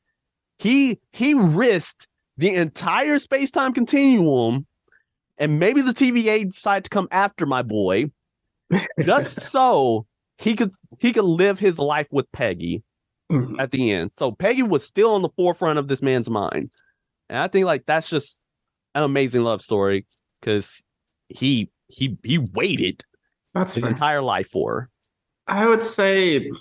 he risked the entire space-time continuum, and maybe the TVA decided to come after my boy just so he could live his life with Peggy at the end. So Peggy was still on the forefront of this man's mind. And I think like that's just an amazing love story because he waited his entire life for her. I would say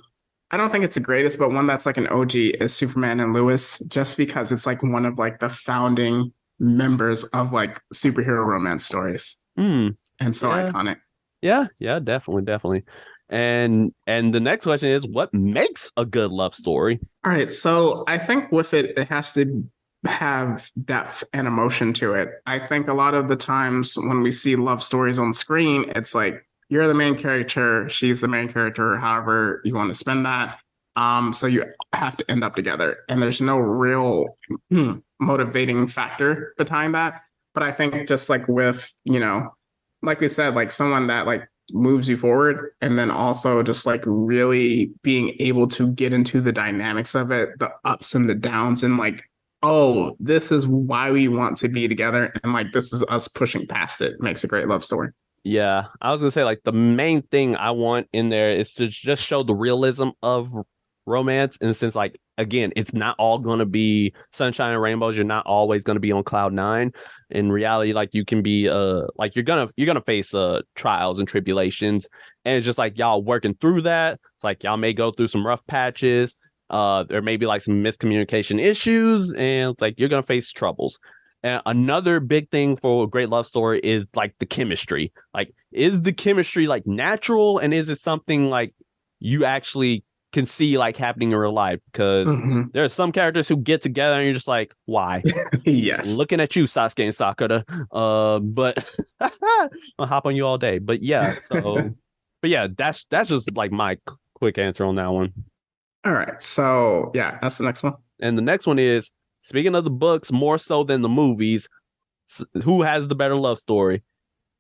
I don't think it's the greatest, but one that's like an OG is Superman and Lois, just because it's like one of like the founding members of like superhero romance stories. And so iconic. Yeah, definitely. And the next question is, what makes a good love story? All right, so I think with it has to have depth and emotion to it. I think a lot of the times when we see love stories on screen, it's like you're the main character, she's the main character, however you want to spend that. So you have to end up together, and there's no real motivating factor behind that. But I think just like with, like we said, like someone that like moves you forward, and then also just like really being able to get into the dynamics of it, the ups and the downs, and like, oh, this is why we want to be together, and like this is us pushing past it, makes a great love story. Yeah, I was gonna say like the main thing I want in there is to just show the realism of romance in the sense like again, it's not all gonna be sunshine and rainbows. You're not always gonna be on cloud nine. In reality, like you can be like you're gonna face trials and tribulations. And it's just like y'all working through that. It's like y'all may go through some rough patches. There may be like some miscommunication issues, and it's like you're gonna face troubles. And another big thing for a great love story is like the chemistry. Like, is the chemistry like natural, and is it something like you actually can see like happening in real life? Because Hmm. there are some characters who get together and you're just like, why? Yes. Looking at you, Sasuke and Sakura. But I'll hop on you all day. But yeah, so but yeah, that's just like my quick answer on that one. All right. So yeah, that's the next one. And the next one is speaking of the books more so than the movies, who has the better love story?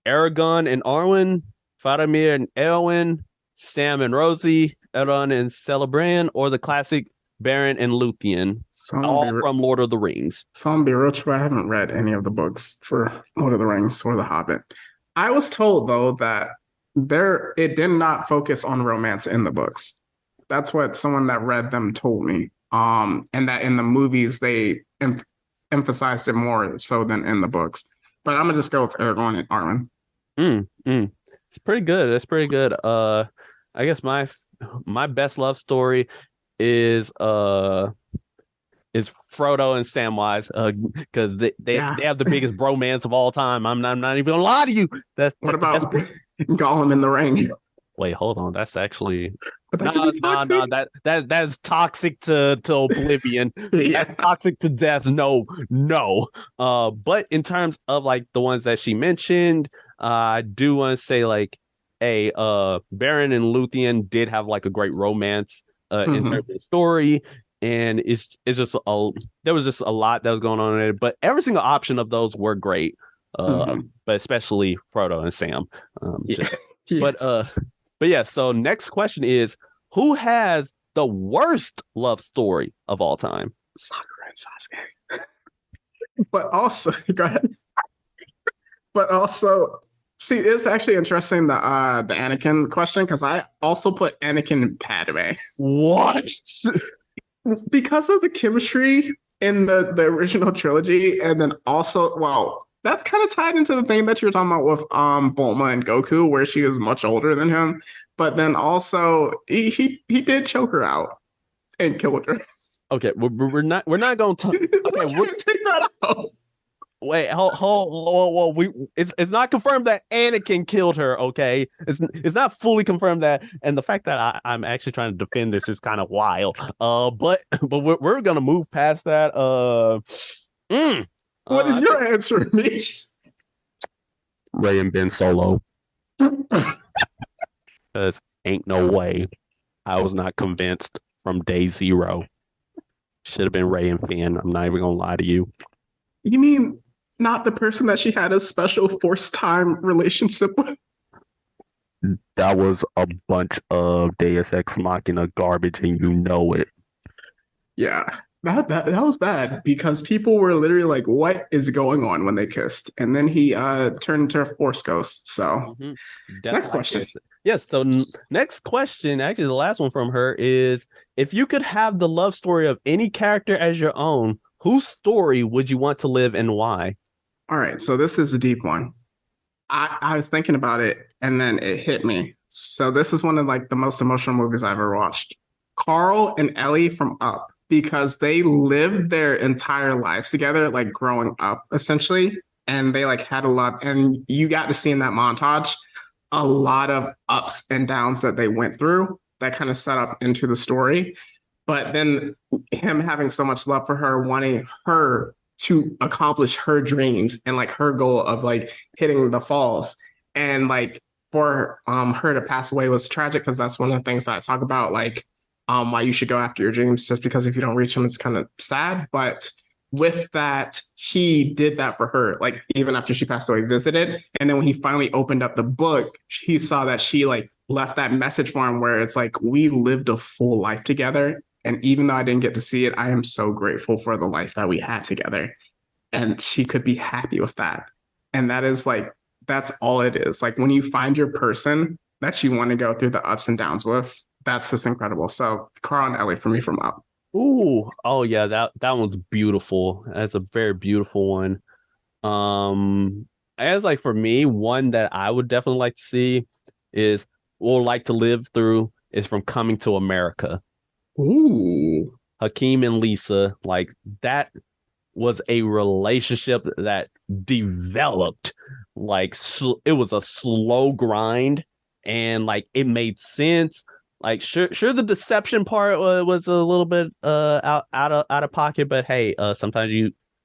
Aragon and Arwen, Faramir and Eowyn, Sam and Rosie, Elrond and Celebrian, or the classic Baron and Luthien, So I'm gonna all be from Lord of the Rings. so I'm gonna be real true. I haven't read any of the books for Lord of the Rings or The Hobbit. I was told though that it did not focus on romance in the books. That's what someone that read them told me. And that in the movies they emphasized it more so than in the books. But I'm gonna just go with Aragorn and Arwen. Mm, mm. It's pretty good. It's pretty good. I guess my best love story is is Frodo and Samwise, because Yeah. they have the biggest bromance of all time. I'm not even gonna lie to you. What That's the best. about Gollum in the Ring? Wait, hold on. That's actually But that could no, be no, toxic. no. That's toxic to oblivion. That's Yeah. toxic to death. No, no. But in terms of like the ones that she mentioned, I do want to say like a Baron and Luthien did have like a great romance in Hmm. terms of the story. And it's just there was just a lot that was going on in it, but every single option of those were great. Hmm. But especially Frodo and Sam. Yeah. Just but Yes. but yeah, so next question is who has the worst love story of all time? Sakura and Sasuke. But also, go ahead. But also, see, it's actually interesting the Anakin question because I also put Anakin and Padme What? because of the chemistry in the original trilogy, and then also, well, that's kind of tied into the thing that you were talking about with Bulma and Goku, where she was much older than him, but then also he did choke her out and killed her. Okay, we're not going to okay, We can't take that out. wait, hold, we it's not confirmed that Anakin killed her, okay? It's not fully confirmed that, and the fact that I'm actually trying to defend this is kind of wild. But we're gonna move past that. Mm, What is I your think answer, Mitch? Ray and Ben Solo, because ain't no way I was not convinced from day zero. Should have been Ray and Finn. I'm not even gonna lie to you. You mean not the person that she had a special forced time relationship with? That was a bunch of Deus Ex Machina garbage, and you know it. Yeah, that was bad because people were literally like, "What is going on?" when they kissed, and then he turned into a force ghost. So, Hmm. Death next by question. kiss. Yes. So next question, actually, the last one from her is: if you could have the love story of any character as your own, whose story would you want to live and why? All right, so this is a deep one. I was thinking about it, and then it hit me. So this is one of like the most emotional movies I've ever watched. Carl and Ellie from Up, because they lived their entire lives together, like growing up, essentially, and they like had a lot, and you got to see in that montage a lot of ups and downs that they went through that kind of set up into the story. But then him having so much love for her, wanting her to accomplish her dreams and like her goal of like hitting the falls, and like for her to pass away was tragic because that's one of the things that I talk about, like why you should go after your dreams, just because if you don't reach them it's kind of sad. But with that, he did that for her, like even after she passed away, visited, and then when he finally opened up the book, he saw that she like left that message for him where it's like we lived a full life together, and even though I didn't get to see it, I am so grateful for the life that we had together. And she could be happy with that. And that is like, that's all it is. Like when you find your person that you want to go through the ups and downs with, That's just incredible. So Carl and Ellie for me from Up. Ooh, oh yeah, that one's beautiful. That's a very beautiful one. As like for me, one that I would definitely like to see is or like to live through is from Coming to America. Ooh. Hakeem and Lisa, like that was a relationship that developed it was a slow grind and like it made sense. Like sure the deception part was a little bit out of pocket, but hey, sometimes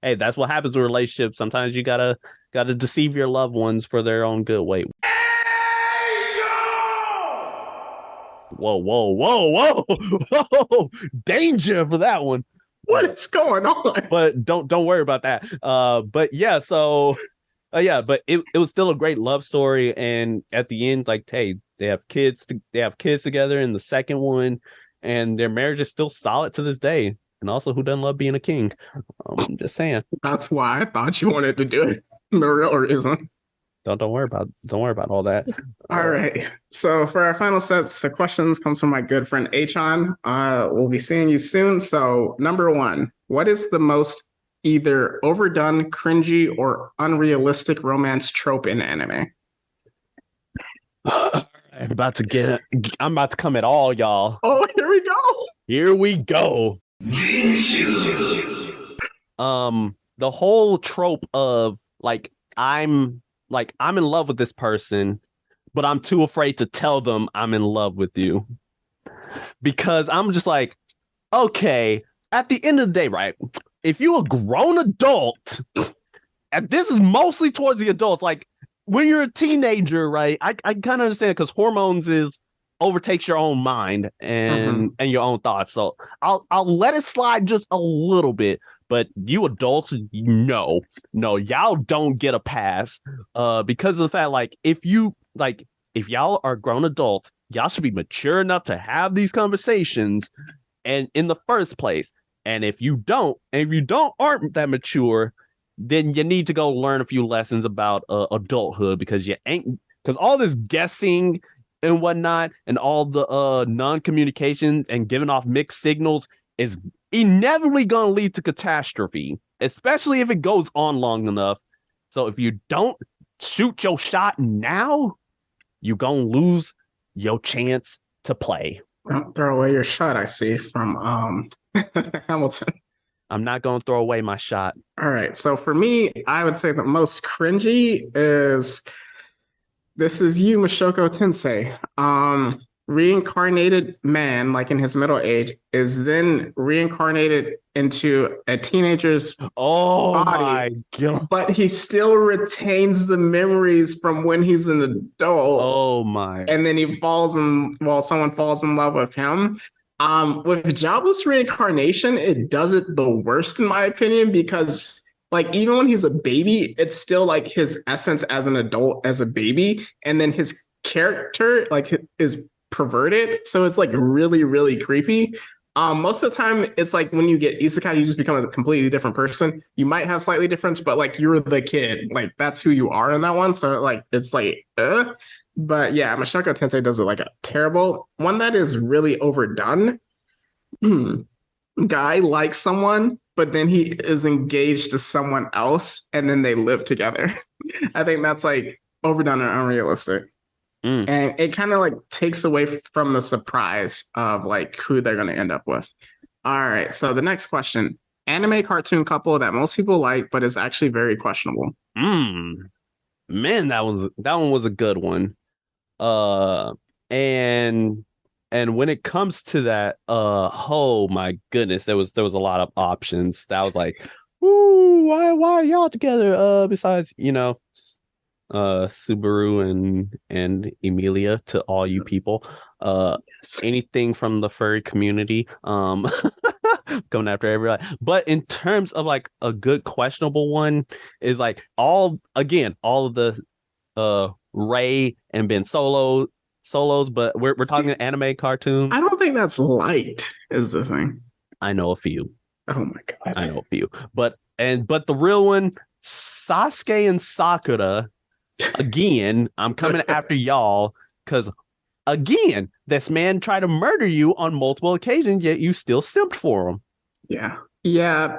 hey, that's what happens in relationships. Sometimes you gotta deceive your loved ones for their own good. Wait. Whoa, whoa, whoa, whoa, whoa. Danger for that one. What is going on? But don't worry about that. But yeah, so yeah, but it was still a great love story, and at the end, like, hey, they have kids together in the second one, and their marriage is still solid to this day. And also, who doesn't love being a king? Just saying. That's why I thought you wanted to do it. The real reason. Don't worry about all that. All right. So for our final sets of questions comes from my good friend Achon. We'll be seeing you soon. So number one, what is the most either overdone, cringy, or unrealistic romance trope in anime? I'm about to come at all y'all. Oh, here we go. Here we go. The whole trope of I'm I'm in love with this person, but I'm too afraid to tell them I'm in love with you. Because I'm just like, okay, at the end of the day, right? If you a grown adult, and this is mostly towards the adults, like when you're a teenager, right? I kind of understand because hormones overtakes your own mind and your own thoughts. So I'll let it slide just a little bit. But you adults, no, y'all don't get a pass. Because of the fact, if y'all are grown adults, y'all should be mature enough to have these conversations and in the first place. And if you aren't that mature, then you need to go learn a few lessons about adulthood because all this guessing and whatnot and all the non-communications and giving off mixed signals is inevitably going to lead to catastrophe, especially if it goes on long enough. So if you don't shoot your shot now, you're going to lose your chance to play. Don't throw away your shot, I see, from Hamilton. I'm not going to throw away my shot. All right. So for me, I would say the most cringy is this is you, Mashoko Tensei. Reincarnated man, like in his middle age, is then reincarnated into a teenager's body. My God. But he still retains the memories from when he's an adult. Oh my. And then someone falls in love with him. With jobless reincarnation, it does it the worst in my opinion because even when he's a baby, it's still like his essence as an adult, as a baby, and then his character is perverted, so it's really, really creepy. Most of the time, it's when you get isekai, you just become a completely different person. You might have slightly difference, but you're the kid, that's who you are in that one. So it's but yeah, Mashoko Tensei does it a terrible one that is really overdone. Guy likes someone, but then he is engaged to someone else, and then they live together. I think that's overdone and unrealistic. And it kind of takes away from the surprise of who they're going to end up with. All right. So the next question, anime cartoon couple that most people like, but is actually very questionable. Man, that one was a good one. And when it comes to that, oh my goodness, there was a lot of options. That was ooh, why are y'all together? Besides, Subaru and Emilia, to all you people, anything from the furry community, coming after everybody. But in terms of a good questionable one is all of the Ray and Ben solos, but we're talking anime cartoons. I don't think that's light is the thing. I know a few. Oh my God. I know a few. But the real one, Sasuke and Sakura. Again, I'm coming after y'all because Again, this man tried to murder you on multiple occasions, yet you still simped for him. Yeah. Yeah.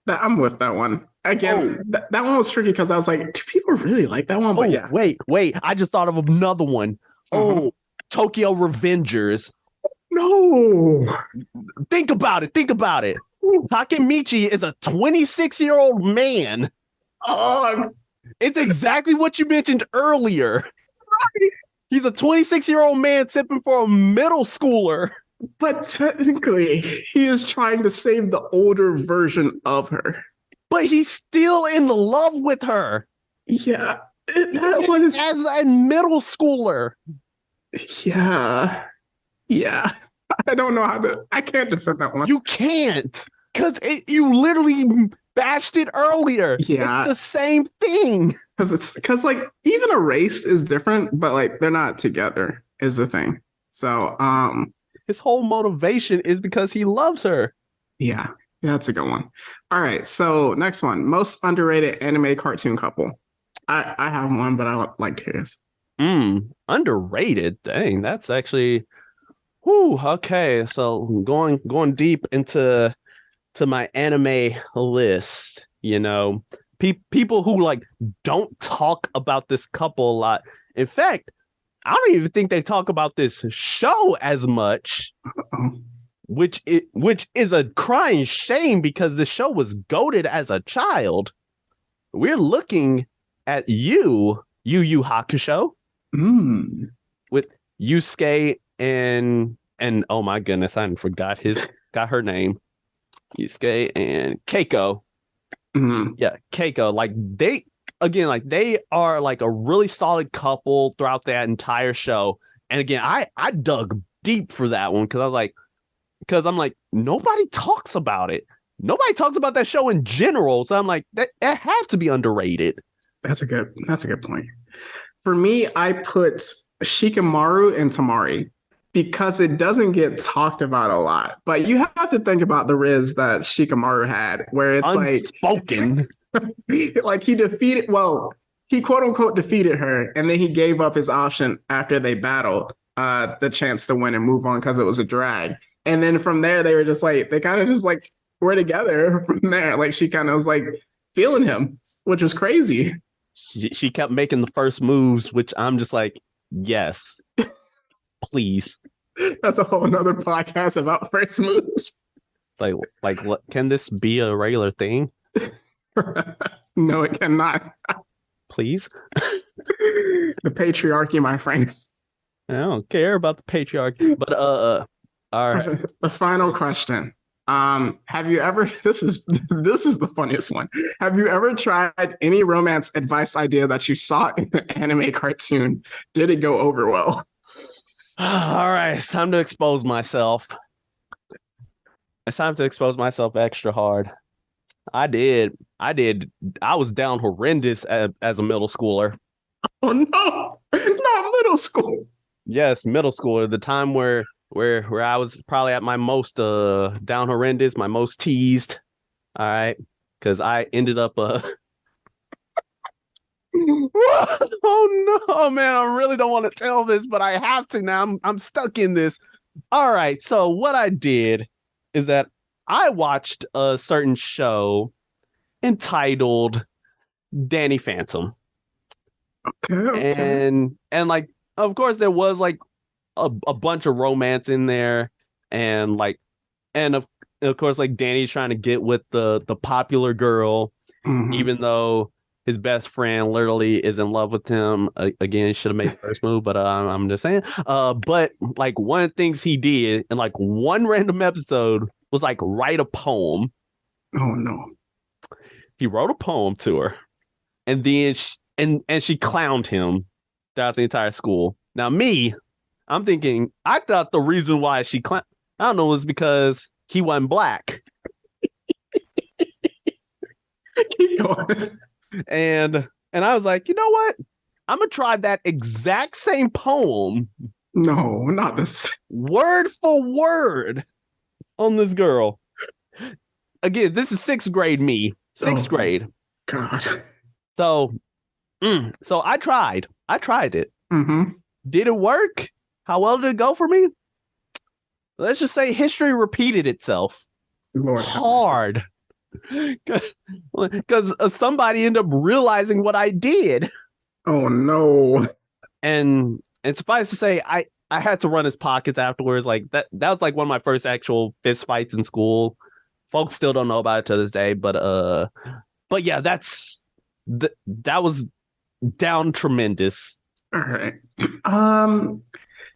I'm with that one. Again, Oh, that one was tricky because I was like, do people really like that one? But oh, yeah. wait. I just thought of another one. Uh-huh. Oh, Tokyo Revengers. No. Think about it. Think about it. Takemichi is a 26-year-old man. Oh, It's exactly what you mentioned earlier. He's a 26-year-old man sipping for a middle schooler. but technically, he is trying to save the older version of her. But he's still in love with her. Yeah. That one is. As a middle schooler. Yeah. Yeah. I don't know how to. I can't defend that one. You can't. Because you literally bashed it earlier. Yeah. It's the same thing. Because like even erased is different, but like they're not together is the thing. So His whole motivation is because he loves her. yeah, that's a good one. All right, so next one, most underrated anime cartoon couple. I have one, but I like his. Underrated. Dang, that's actually. Whew, okay. So going deep into my anime list, people who like don't talk about this couple a lot. In fact, I don't even think they talk about this show as much, Oh. which is a crying shame because the show was goated as a child. We're looking at Yu Yu Hakusho with Yusuke and oh my goodness, I forgot her name. Yusuke and Keiko. Yeah, Keiko. Like they are like a really solid couple throughout that entire show. And again, I dug deep for that one because I'm like, nobody talks about it. Nobody talks about that show in general. So I'm like, that had to be underrated. That's a good point. For me, I put Shikamaru and Tamari because it doesn't get talked about a lot. But you have to think about the Rizz that Shikamaru had, where it's unspoken. Like he quote unquote defeated her, and then he gave up his option after they battled the chance to win and move on because it was a drag. And then from there, they kind of just like were together from there. Like she kind of was like feeling him, which was crazy. She kept making the first moves, which I'm just like, yes, please. That's a whole nother podcast about first moves. Like, can this be a regular thing? No, it cannot. Please. The patriarchy, my friends. I don't care about the patriarchy, but all right. The final question. Have you ever this is the funniest one. Have you ever tried any romance advice idea that you saw in an anime cartoon? Did it go over well? All right, it's time to expose myself. It's time to expose myself extra hard. I did. I was down horrendous as a middle schooler. Oh no, not middle school. Yes, middle schooler. The time where I was probably at my most down horrendous, my most teased. All right, because I ended up oh no, man! I really don't want to tell this, but I have to now. I'm stuck in this. All right, so what I did is that I watched a certain show entitled Danny Phantom. Okay. And like, of course there was like a bunch of romance in there, and of course like Danny's trying to get with the popular girl, even though his best friend literally is in love with him. Again, should have made the first move, but I'm just saying. But like one of the things he did in like one random episode was like write a poem. Oh no. He wrote a poem to her, and then she clowned him throughout the entire school. Now I'm thinking, I thought the reason why she clowned, I don't know, was because he wasn't black. Keep going. And I was like, you know what? I'm gonna try that exact same poem. No, not this. Word for word on this girl. Again, this is sixth grade me. Sixth grade. God. So I tried it. Mm-hmm. Did it work? How well did it go for me? Let's just say history repeated itself Lord have mercy. hard. Because somebody ended up realizing what I did. Oh no. And suffice to say, I had to run his pockets afterwards. Like that was like one of my first actual fist fights in school. Folks still don't know about it to this day, but yeah, that was down tremendous. All right.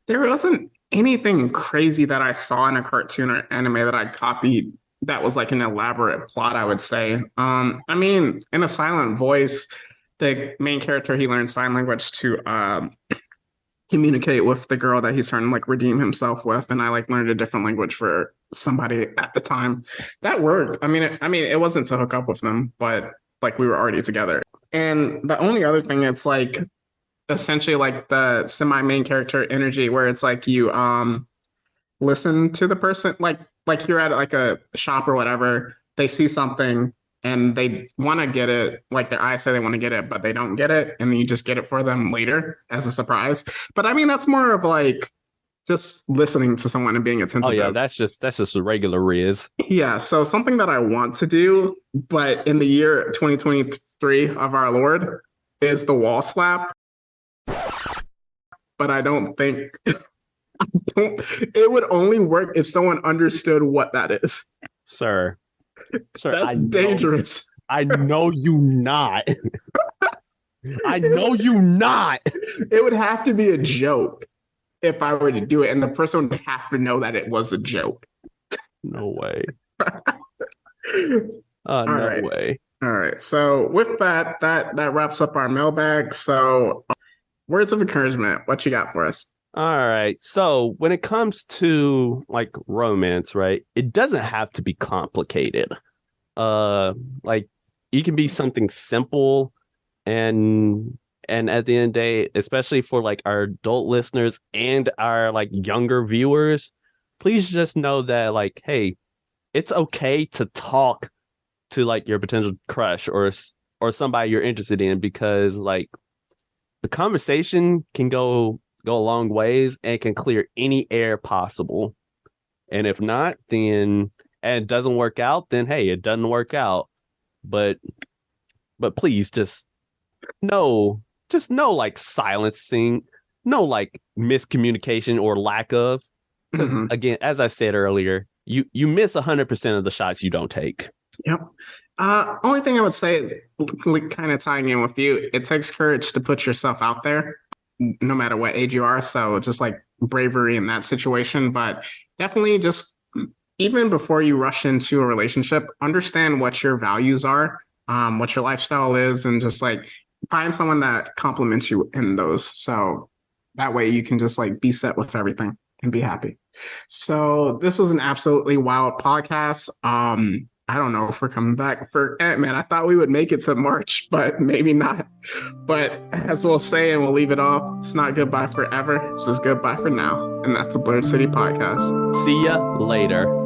There wasn't anything crazy that I saw in a cartoon or anime that I copied that was like an elaborate plot, I would say. I mean, in A Silent Voice, the main character, he learns sign language to communicate with the girl that he's trying to like redeem himself with, and I like learned a different language for somebody at the time. That worked. It wasn't to hook up with them, but like we were already together. And the only other thing, it's like essentially like the semi main character energy, where it's like you listen to the person, like you're at like a shop or whatever, they see something and they want to get it, like their eyes say they want to get it, but they don't get it, and then you just get it for them later as a surprise. But I mean, that's more of like just listening to someone and being attentive. Oh yeah, that's just a regular Rizz. Yeah, so something that I want to do, but in the year 2023 of our Lord, is the wall slap. But I don't think it would only work if someone understood what that is. Sir, That's dangerous. I know you not. I know you not. It would have to be a joke if I were to do it, and the person would have to know that it was a joke. No way. All No right. way. All right. So with that wraps up our mailbag. So words of encouragement. What you got for us? All right. So when it comes to like romance, right? It doesn't have to be complicated. Like it can be something simple, and at the end of the day, especially for like our adult listeners and our like younger viewers, please just know that like, hey, it's okay to talk to like your potential crush or somebody you're interested in, because like the conversation can go a long ways and can clear any air possible. And if not, then and it doesn't work out, then hey, it doesn't work out. But please just know like silencing, no like miscommunication or lack of. Because again, as I said earlier, you miss 100% of the shots you don't take. Yep. Only thing I would say, kind of tying in with you, it takes courage to put yourself out there, no matter what age you are. So just like bravery in that situation, but definitely just even before you rush into a relationship, understand what your values are, what your lifestyle is, and just like find someone that compliments you in those. So that way you can just like be set with everything and be happy. So this was an absolutely wild podcast. I don't know if we're coming back for Ant-Man. I thought we would make it to March, but maybe not. But as we'll say, and we'll leave it off, it's not goodbye forever. It's just goodbye for now. And that's the Blerd City Podcast. See ya later.